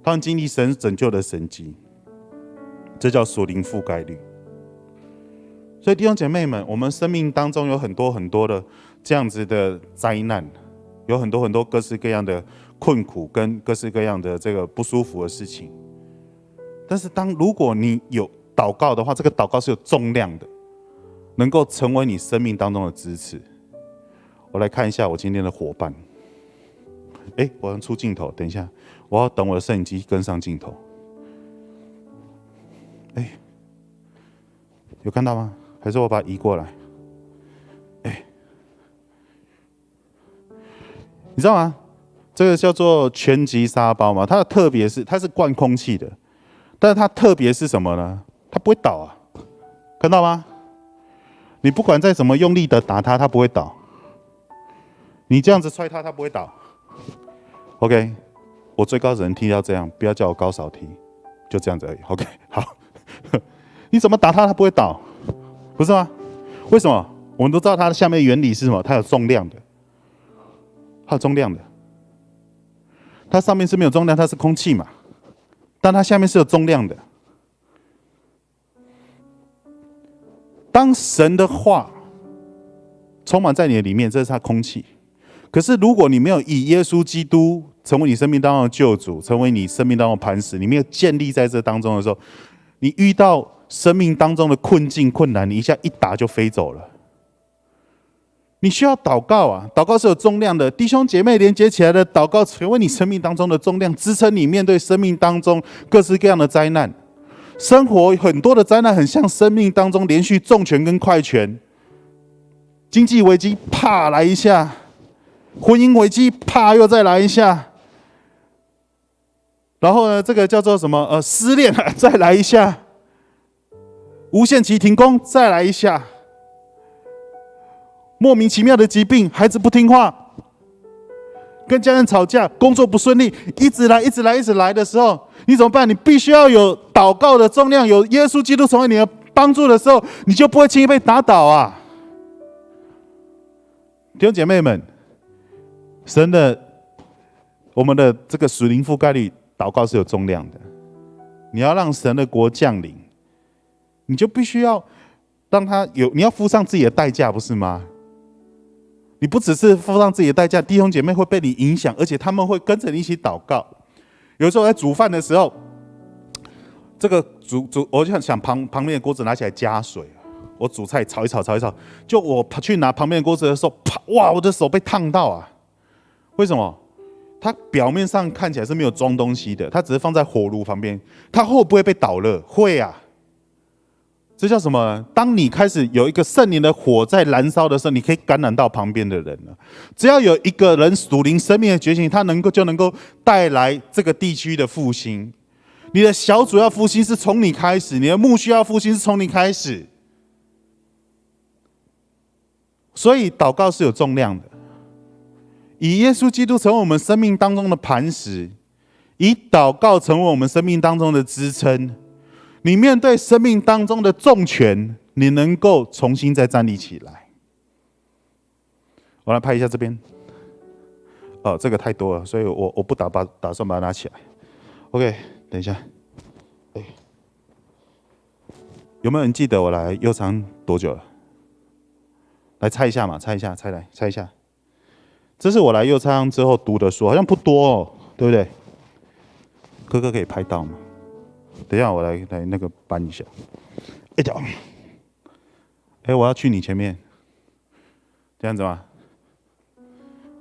他们经历神拯救的神迹，这叫属灵覆盖率。所以弟兄姐妹们，我们生命当中有很多很多的这样子的灾难，有很多很多各式各样的困苦跟各式各样的这个不舒服的事情。但是如果你有祷告的话，这个祷告是有重量的，能够成为你生命当中的支持。我来看一下我今天的伙伴。我要出镜头，等一下，我要等我的摄影机跟上镜头。有看到吗？还是我把它移过来？你知道吗？这个叫做全击沙包嘛，它的特别是它是灌空气的，但是它特别是什么呢？它不会倒啊，看到吗？你不管再怎么用力的打它，它不会倒。你这样子踹它，它不会倒。OK， 我最高只能踢到这样，不要叫我高扫踢，就这样子而已。OK， 好。你怎么打它，它不会倒，不是吗？为什么？我们都知道它的下面的原理是什么？它有重量的，它有重量的。它上面是没有重量，它是空气嘛，但它下面是有重量的。当神的话充满在你的里面，这是它空气。可是如果你没有以耶稣基督成为你生命当中的救主，成为你生命当中的磐石，你没有建立在这当中的时候，你遇到生命当中的困境困难，你一下一打就飞走了。你需要祷告啊，祷告是有重量的，弟兄姐妹连接起来的祷告，成为你生命当中的重量，支撑你面对生命当中各式各样的灾难。生活很多的灾难很像生命当中连续重拳跟快拳，经济危机啪来一下，婚姻危机啪又再来一下，然后呢，这个叫做什么失恋再来一下，无限期停工再来一下，莫名其妙的疾病，孩子不听话，跟家人吵架，工作不顺利，一直来的时候，你怎么办？你必须要有祷告的重量，有耶稣基督成为你的帮助的时候，你就不会轻易被打倒啊！弟兄姐妹们，我们的这个属灵覆盖率，祷告是有重量的。你要让神的国降临，你就必须要让他你要付上自己的代价，不是吗？你不只是付上自己的代价，弟兄姐妹会被你影响，而且他们会跟着你一起祷告。有时候在煮饭的时候，这个我就想旁边的锅子拿起来加水，我煮菜炒一炒，就我去拿旁边的锅子的时候，啪！哇，我的手被烫到啊！为什么？它表面上看起来是没有装东西的，它只是放在火炉旁边，它会不会被导热？会啊！这叫什么？当你开始有一个圣灵的火在燃烧的时候，你可以感染到旁边的人了。只要有一个人属灵生命的觉醒，他就能够带来这个地区的复兴。你的小组要复兴是从你开始，你的牧区要复兴是从你开始。所以祷告是有重量的，以耶稣基督成为我们生命当中的磐石，以祷告成为我们生命当中的支撑。你面对生命当中的重拳，你能够重新再站立起来。我来拍一下这边。这个太多了，所以我不打算把它拿起来。OK， 等一下。有没有人记得我来右昌多久了？来猜一下嘛，猜一下。这是我来右昌之后读的书，好像不多哦，对不对？哥哥可以拍到吗？等一下，我来那个搬一下。我要去你前面，这样子吗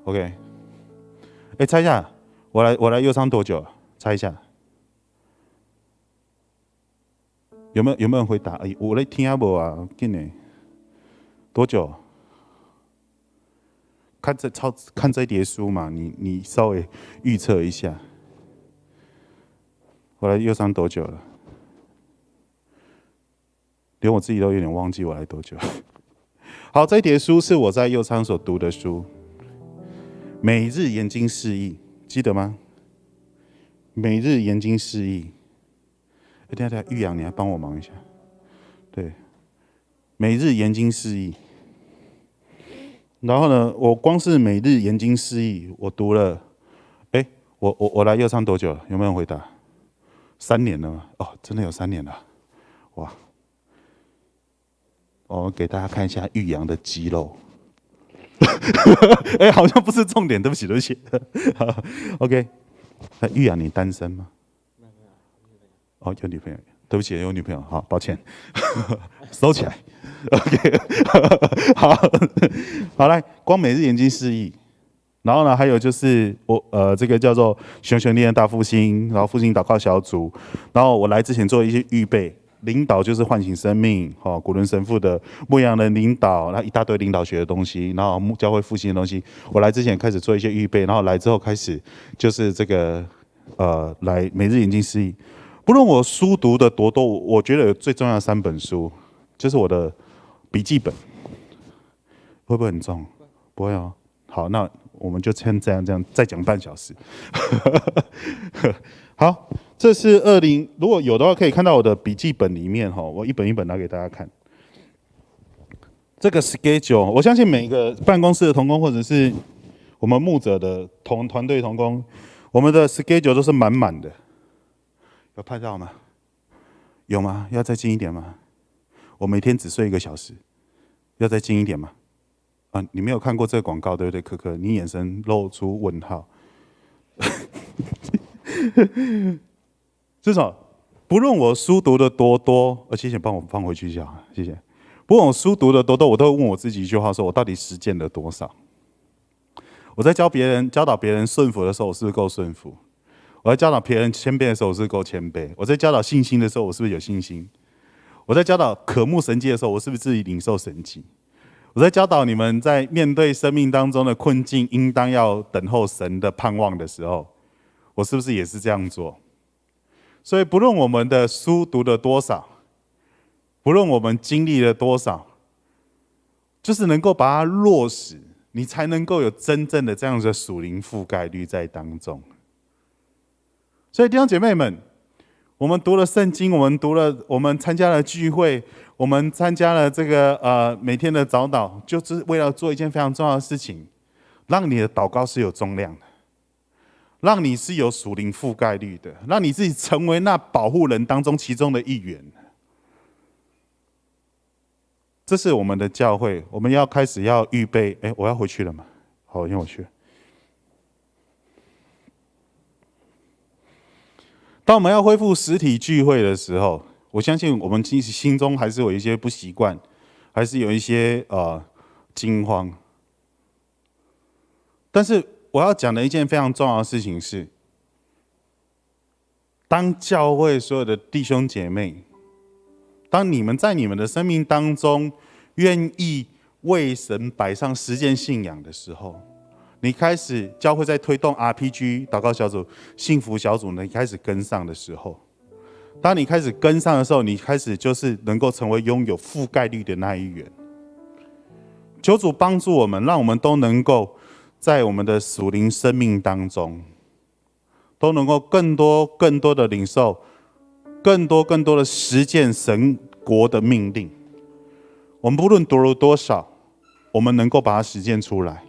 ？OK。猜一下，我来右昌多久了？猜一下，有没有人回答？我来听下无啊，紧的，多久？看这叠书嘛，你稍微预测一下。我来右昌多久了？连我自己都有点忘记我来多久。好，这一叠书是我在右仓所读的书，《每日研经释义》，记得吗？每日研经释义。等一下，玉阳，你来帮我忙一下。对，每日研经释义。然后呢，我光是每日研经释义，我读了，我来右仓多久了？有没有人回答？3年了吗？哦，真的有3年了，哇！我给大家看一下玉阳的肌肉。好像不是重点，对不起，对不起。OK， 那玉阳你单身吗？哦，有女朋友，对不起，有女朋友，好，抱歉，收起来。OK， 好，来，光每日研经释义，然后呢，还有就是这个叫做熊熊烈焰大复兴，然后复兴祷告小组，然后我来之前做一些预备。领导就是唤醒生命，古伦神父的牧羊人领导，那一大堆领导学的东西，然后教会复兴的东西。我来之前开始做一些预备，然后来之后开始就是这个来每日研经释义。不论我书读的多多，我觉得有最重要的3本书，就是我的笔记本，会不会很重？不会哦。好，那我们就先这样再讲半小时。好，这是如果有的话，可以看到我的笔记本里面我一本一本拿给大家看。这个 schedule， 我相信每个办公室的同工或者是我们牧者的团队同工，我们的 schedule 都是满满的。有拍到吗？有吗？要再近一点吗？我每天只睡1个小时，要再近一点吗？你没有看过这个广告，对不对？可可，你眼神露出问号。至少，不论我书读的多，谢谢帮我放回去就好，谢谢。不论我书读的多，我都会问我自己一句话：说我到底实践了多少？我在教导别人顺服的时候，我是不是够顺服？我在教导别人谦卑的时候，我是不是够谦卑？我在教导信心的时候，我是不是有信心？我在教导渴慕神迹的时候，我是不是自己领受神迹？我在教导你们在面对生命当中的困境，应当要等候神的盼望的时候，我是不是也是这样做？所以，不论我们的书读了多少，不论我们经历了多少，就是能够把它落实，你才能够有真正的这样子的属灵覆盖率在当中。所以弟兄姐妹们，我们读了圣经，我们参加了聚会，我们参加了这个每天的早祷，就是为了做一件非常重要的事情，让你的祷告是有重量的，让你是有属灵覆盖率的，让你自己成为那保护人当中其中的一员。这是我们的教会，我们要开始要预备。我要回去了吗？好，先回去。当我们要恢复实体聚会的时候，我相信我们其实心中还是有一些不习惯，还是有一些惊慌。但是我要讲的一件非常重要的事情是，当教会所有的弟兄姐妹，当你们在你们的生命当中愿意为神摆上实践信仰的时候，你开始教会在推动 RPG 祷告小组、幸福小组，你开始跟上的时候，当你开始跟上的时候，你开始就是能够成为拥有覆盖率的那一员。求主帮助我们，让我们都能够在我们的属灵生命当中，都能够更多的领受，更多的实践神国的命令。我们不论读了多少，我们能够把它实践出来。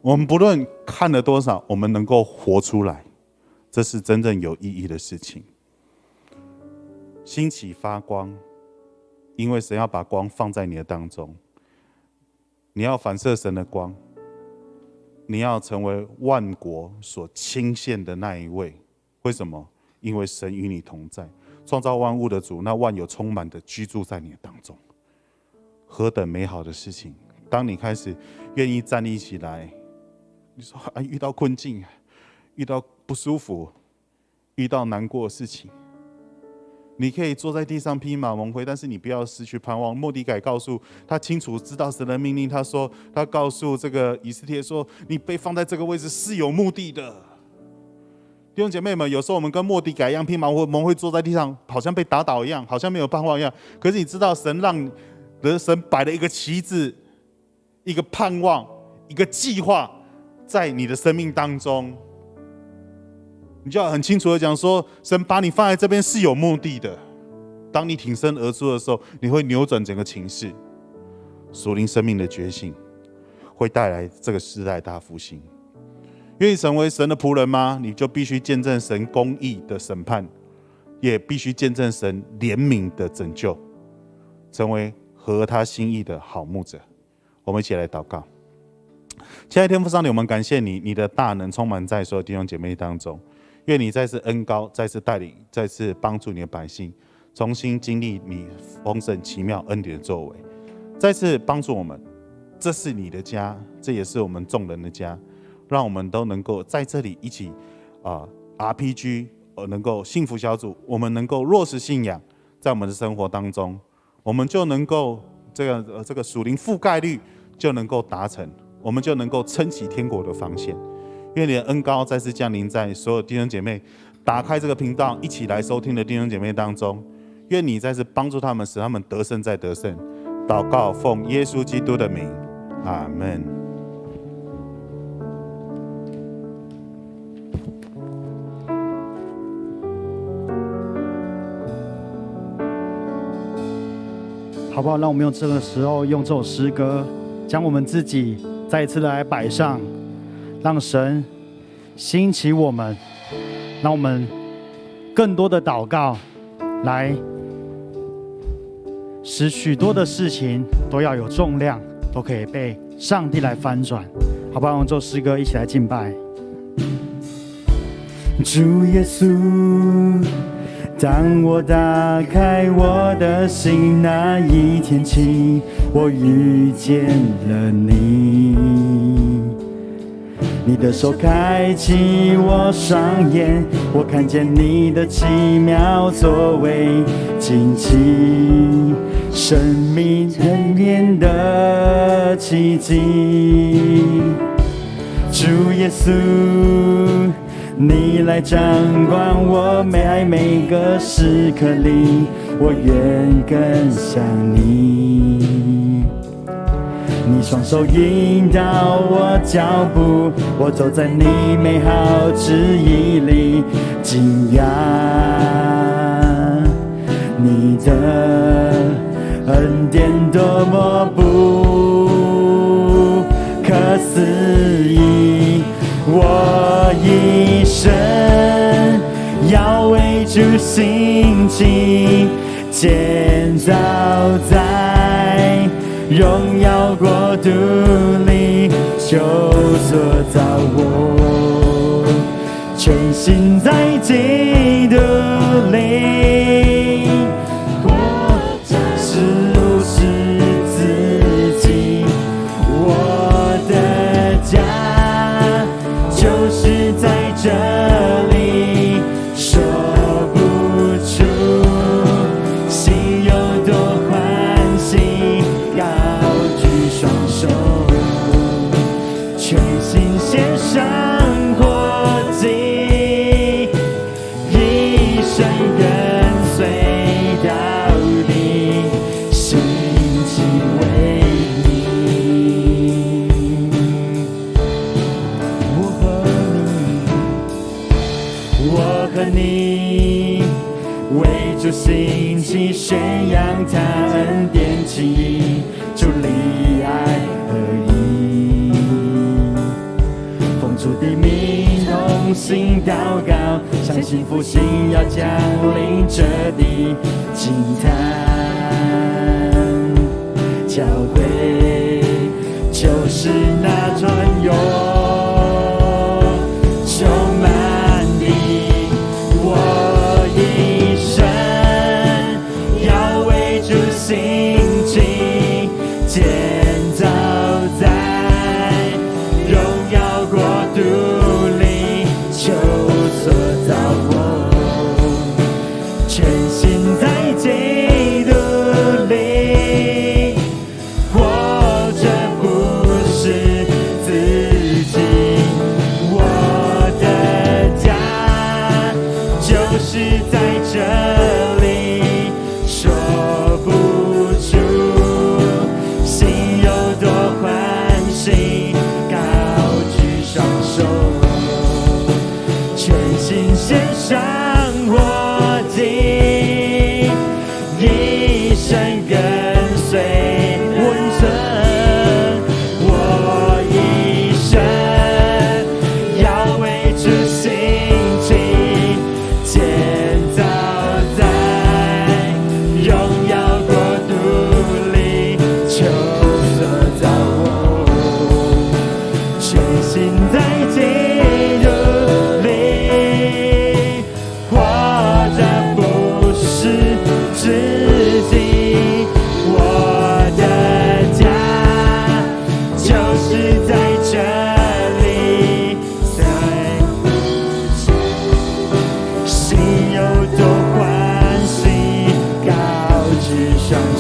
我们不论看了多少，我们能够活出来，这是真正有意义的事情。兴起发光，因为神要把光放在你的当中，你要反射神的光，你要成为万国所倾羡的那一位。为什么？因为神与你同在，创造万物的主，那万有充满的居住在你的当中，何等美好的事情！当你开始愿意站立起来，你说遇到困境，遇到不舒服，遇到难过的事情，你可以坐在地上披麻蒙灰，但是你不要失去盼望。末底改告诉他清楚知道神的命令，他告诉这个以斯帖说，你被放在这个位置是有目的的。弟兄姐妹们，有时候我们跟末底改一样，披麻蒙会坐在地上，好像被打倒一样，好像没有盼望一样。可是你知道，神摆了一个旗帜，一个盼望，一个计划，在你的生命当中，你就要很清楚的讲说，神把你放在这边是有目的的。当你挺身而出的时候，你会扭转整个情势，属灵生命的觉醒，会带来这个时代大复兴。愿意成为神的仆人吗？你就必须见证神公义的审判，也必须见证神怜悯的拯救，成为合他心意的好牧者。我们一起来祷告。亲爱的天父上帝，我们感谢你，你的大能充满在所有弟兄姐妹当中。愿你再次恩膏，再次带领，再次帮助你的百姓，重新经历你丰盛奇妙恩典的作为，再次帮助我们。这是你的家，这也是我们众人的家。让我们都能够在这里一起RPG 能够幸福小组，我们能够落实信仰在我们的生活当中，我们就能够这个属灵覆盖率就能够达成，我们就能够撑起天国的防线。愿你的恩膏再次降临在所有弟兄姐妹打开这个频道一起来收听的弟兄姐妹当中，愿你再次帮助他们，使他们得胜再得胜。祷告奉耶稣基督的名，阿们。好不好？让我们用这个时候，用这首诗歌，将我们自己再一次的来摆上，让神兴起我们，让我们更多的祷告，来使许多的事情都要有重量，都可以被上帝来翻转。好不好？用这首诗歌一起来敬拜。主耶稣，当我打开我的心那一天起，我遇见了你，你的手开启我双眼，我看见你的奇妙作为，惊奇生命人面的奇迹。主耶稣，你来掌管我每个时刻里，我愿跟向你。你双手引导我脚步，我走在你美好旨意里，惊讶你的恩典多么不可思议。我一生要为主兴起，建造在荣耀国度里，就塑造我，全心在基督里，我是自己，我的家就是在这里，说不出心有多欢喜，高举双手，全心献上活祭，一生跟随到底，兴起为你。我和你为主兴起，宣扬他恩典情谊，主离爱合一，奉主的名同心祷告，相信复兴要降临这地，惊叹教会就是那专用充满你，我一生要为主兴起，建造在荣耀国度里，就塑造我，全心在基督里，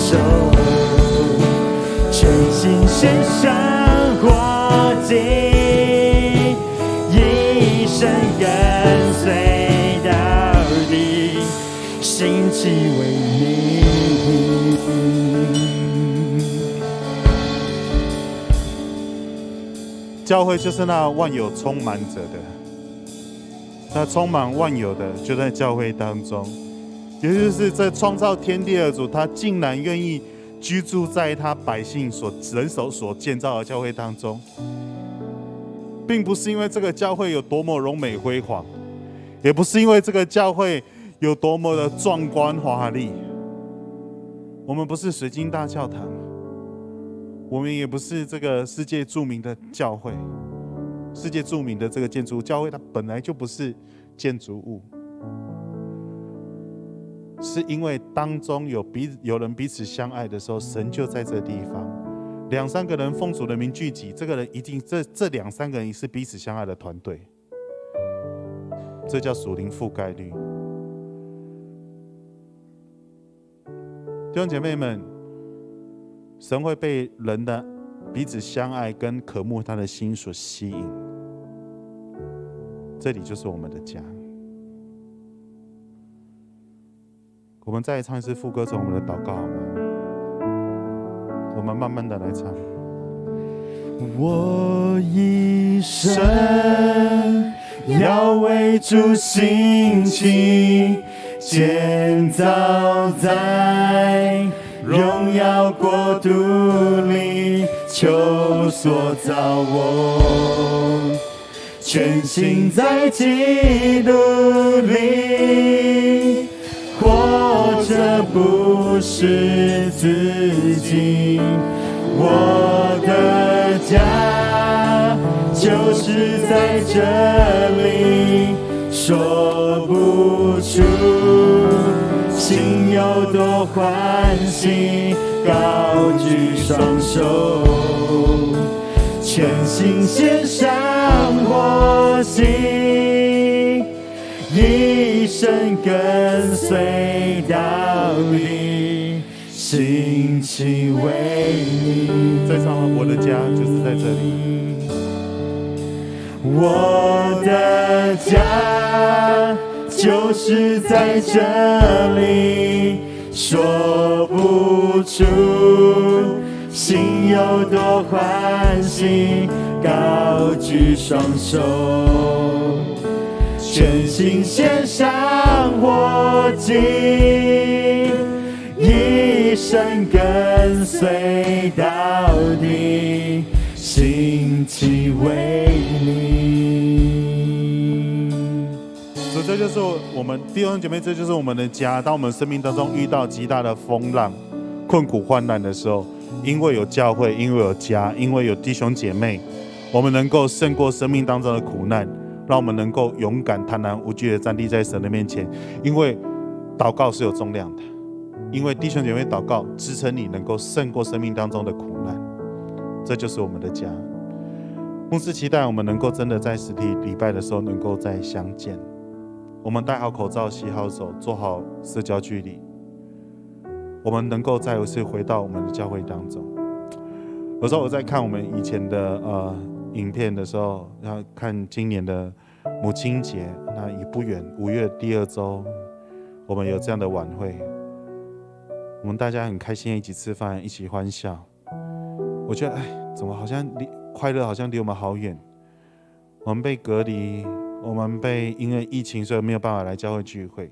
手，全心献上活祭，一生跟随到底，兴起为你。教会就是那万有充满着的，那充满万有的就在教会当中，也就是这创造天地的主，他竟然愿意居住在他百姓人手所建造的教会当中，并不是因为这个教会有多么荣美辉煌，也不是因为这个教会有多么的壮观华丽。我们不是水晶大教堂，我们也不是这个世界著名的教会，世界著名的这个建筑教会，它本来就不是建筑物，是因为当中有人彼此相爱的时候，神就在这地方。2、3个人奉主的名聚集，这个人一定这2、3个人是彼此相爱的团队，这叫属灵覆盖率。弟兄姐妹们，神会被人的彼此相爱跟渴慕他的心所吸引，这里就是我们的家。我们再唱一次副歌，从我们的祷告好吗？我们慢慢的来唱。我一生要为主兴起，建造在荣耀国度里，求所造我，全心在基督里，活着不是自己，我的家就是在这里，说不出心有多欢喜，高举双手，全心献上活祭，一生跟随到底，兴起为你。再唱吗？我的家就是在这里，我的家就是在这里，说不出心有多欢喜，高举双手，全心献上活祭，一生跟随到底，兴起为你。所以这就是我们弟兄姐妹，这就是我们的家。当我们生命当中遇到极大的风浪、困苦、患难的时候，因为有教会，因为有家，因为有弟兄姐妹，我们能够胜过生命当中的苦难，让我们能够勇敢、坦然无惧的站立在神的面前。因为祷告是有重量的，因为弟兄姐妹祷告支撑你能够胜过生命当中的苦难，这就是我们的家。牧师期待我们能够真的在实体礼拜的时候能够再相见，我们戴好口罩、洗好手、做好社交距离，我们能够再一次回到我们的教会当中。有时候我在看我们以前的影片的时候，要看今年的母亲节，那也不远，5月第2周，我们有这样的晚会，我们大家很开心一起吃饭，一起欢笑。我觉得，怎么好像快乐好像离我们好远？我们被隔离，我们被因为疫情，所以没有办法来教会聚会。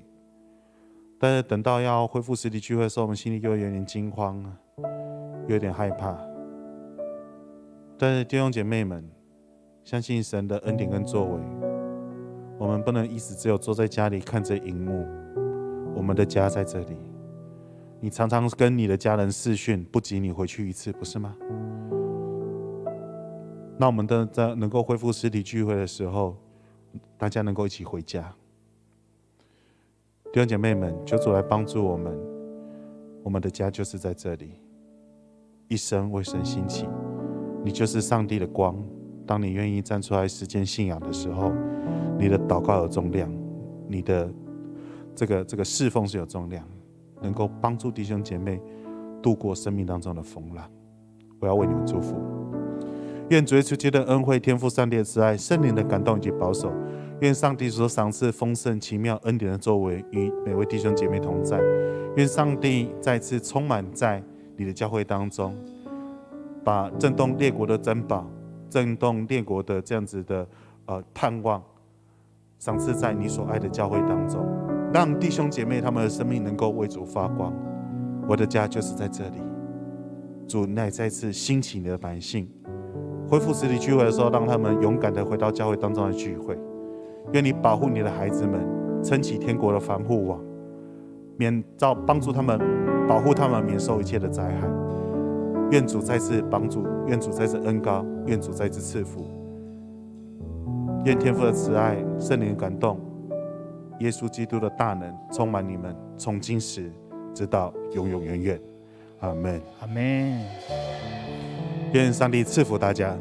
但是等到要恢复实体聚会的时候，我们心里就会有点惊慌，有点害怕。但是弟兄姐妹们，相信神的恩典跟作为，我们不能一直只有坐在家里看着荧幕。我们的家在这里，你常常跟你的家人视讯，不及你回去一次，不是吗？那我们在能够恢复实体聚会的时候，大家能够一起回家。弟兄姐妹们，求主来帮助我们，我们的家就是在这里，一生为神兴起。你就是上帝的光，当你愿意站出来实践信仰的时候，你的祷告有重量，你的这个侍奉是有重量，能够帮助弟兄姐妹度过生命当中的风浪。我要为你们祝福。愿主耶稣基督的恩惠、天父上帝的慈爱、圣灵的感动以及保守，愿上帝所赏赐丰盛奇妙恩典的作为与每位弟兄姐妹同在。愿上帝再次充满在你的教会当中，把震动列国的珍宝、震动列国的这样子的盼望，赏赐在你所爱的教会当中，让弟兄姐妹他们的生命能够为主发光。我的家就是在这里。主，乃再次兴起你的百姓，恢复实体聚会的时候，让他们勇敢的回到教会当中的聚会。愿你保护你的孩子们，撑起天国的防护网，帮助他们，保护他们免受一切的灾害。愿主再次帮助，愿主再次恩膏，愿主再次赐福。愿天父的慈爱、圣灵的感动、耶稣基督的大能充满你们，从今时直到永永远远。阿们，阿们。愿上帝赐福大家。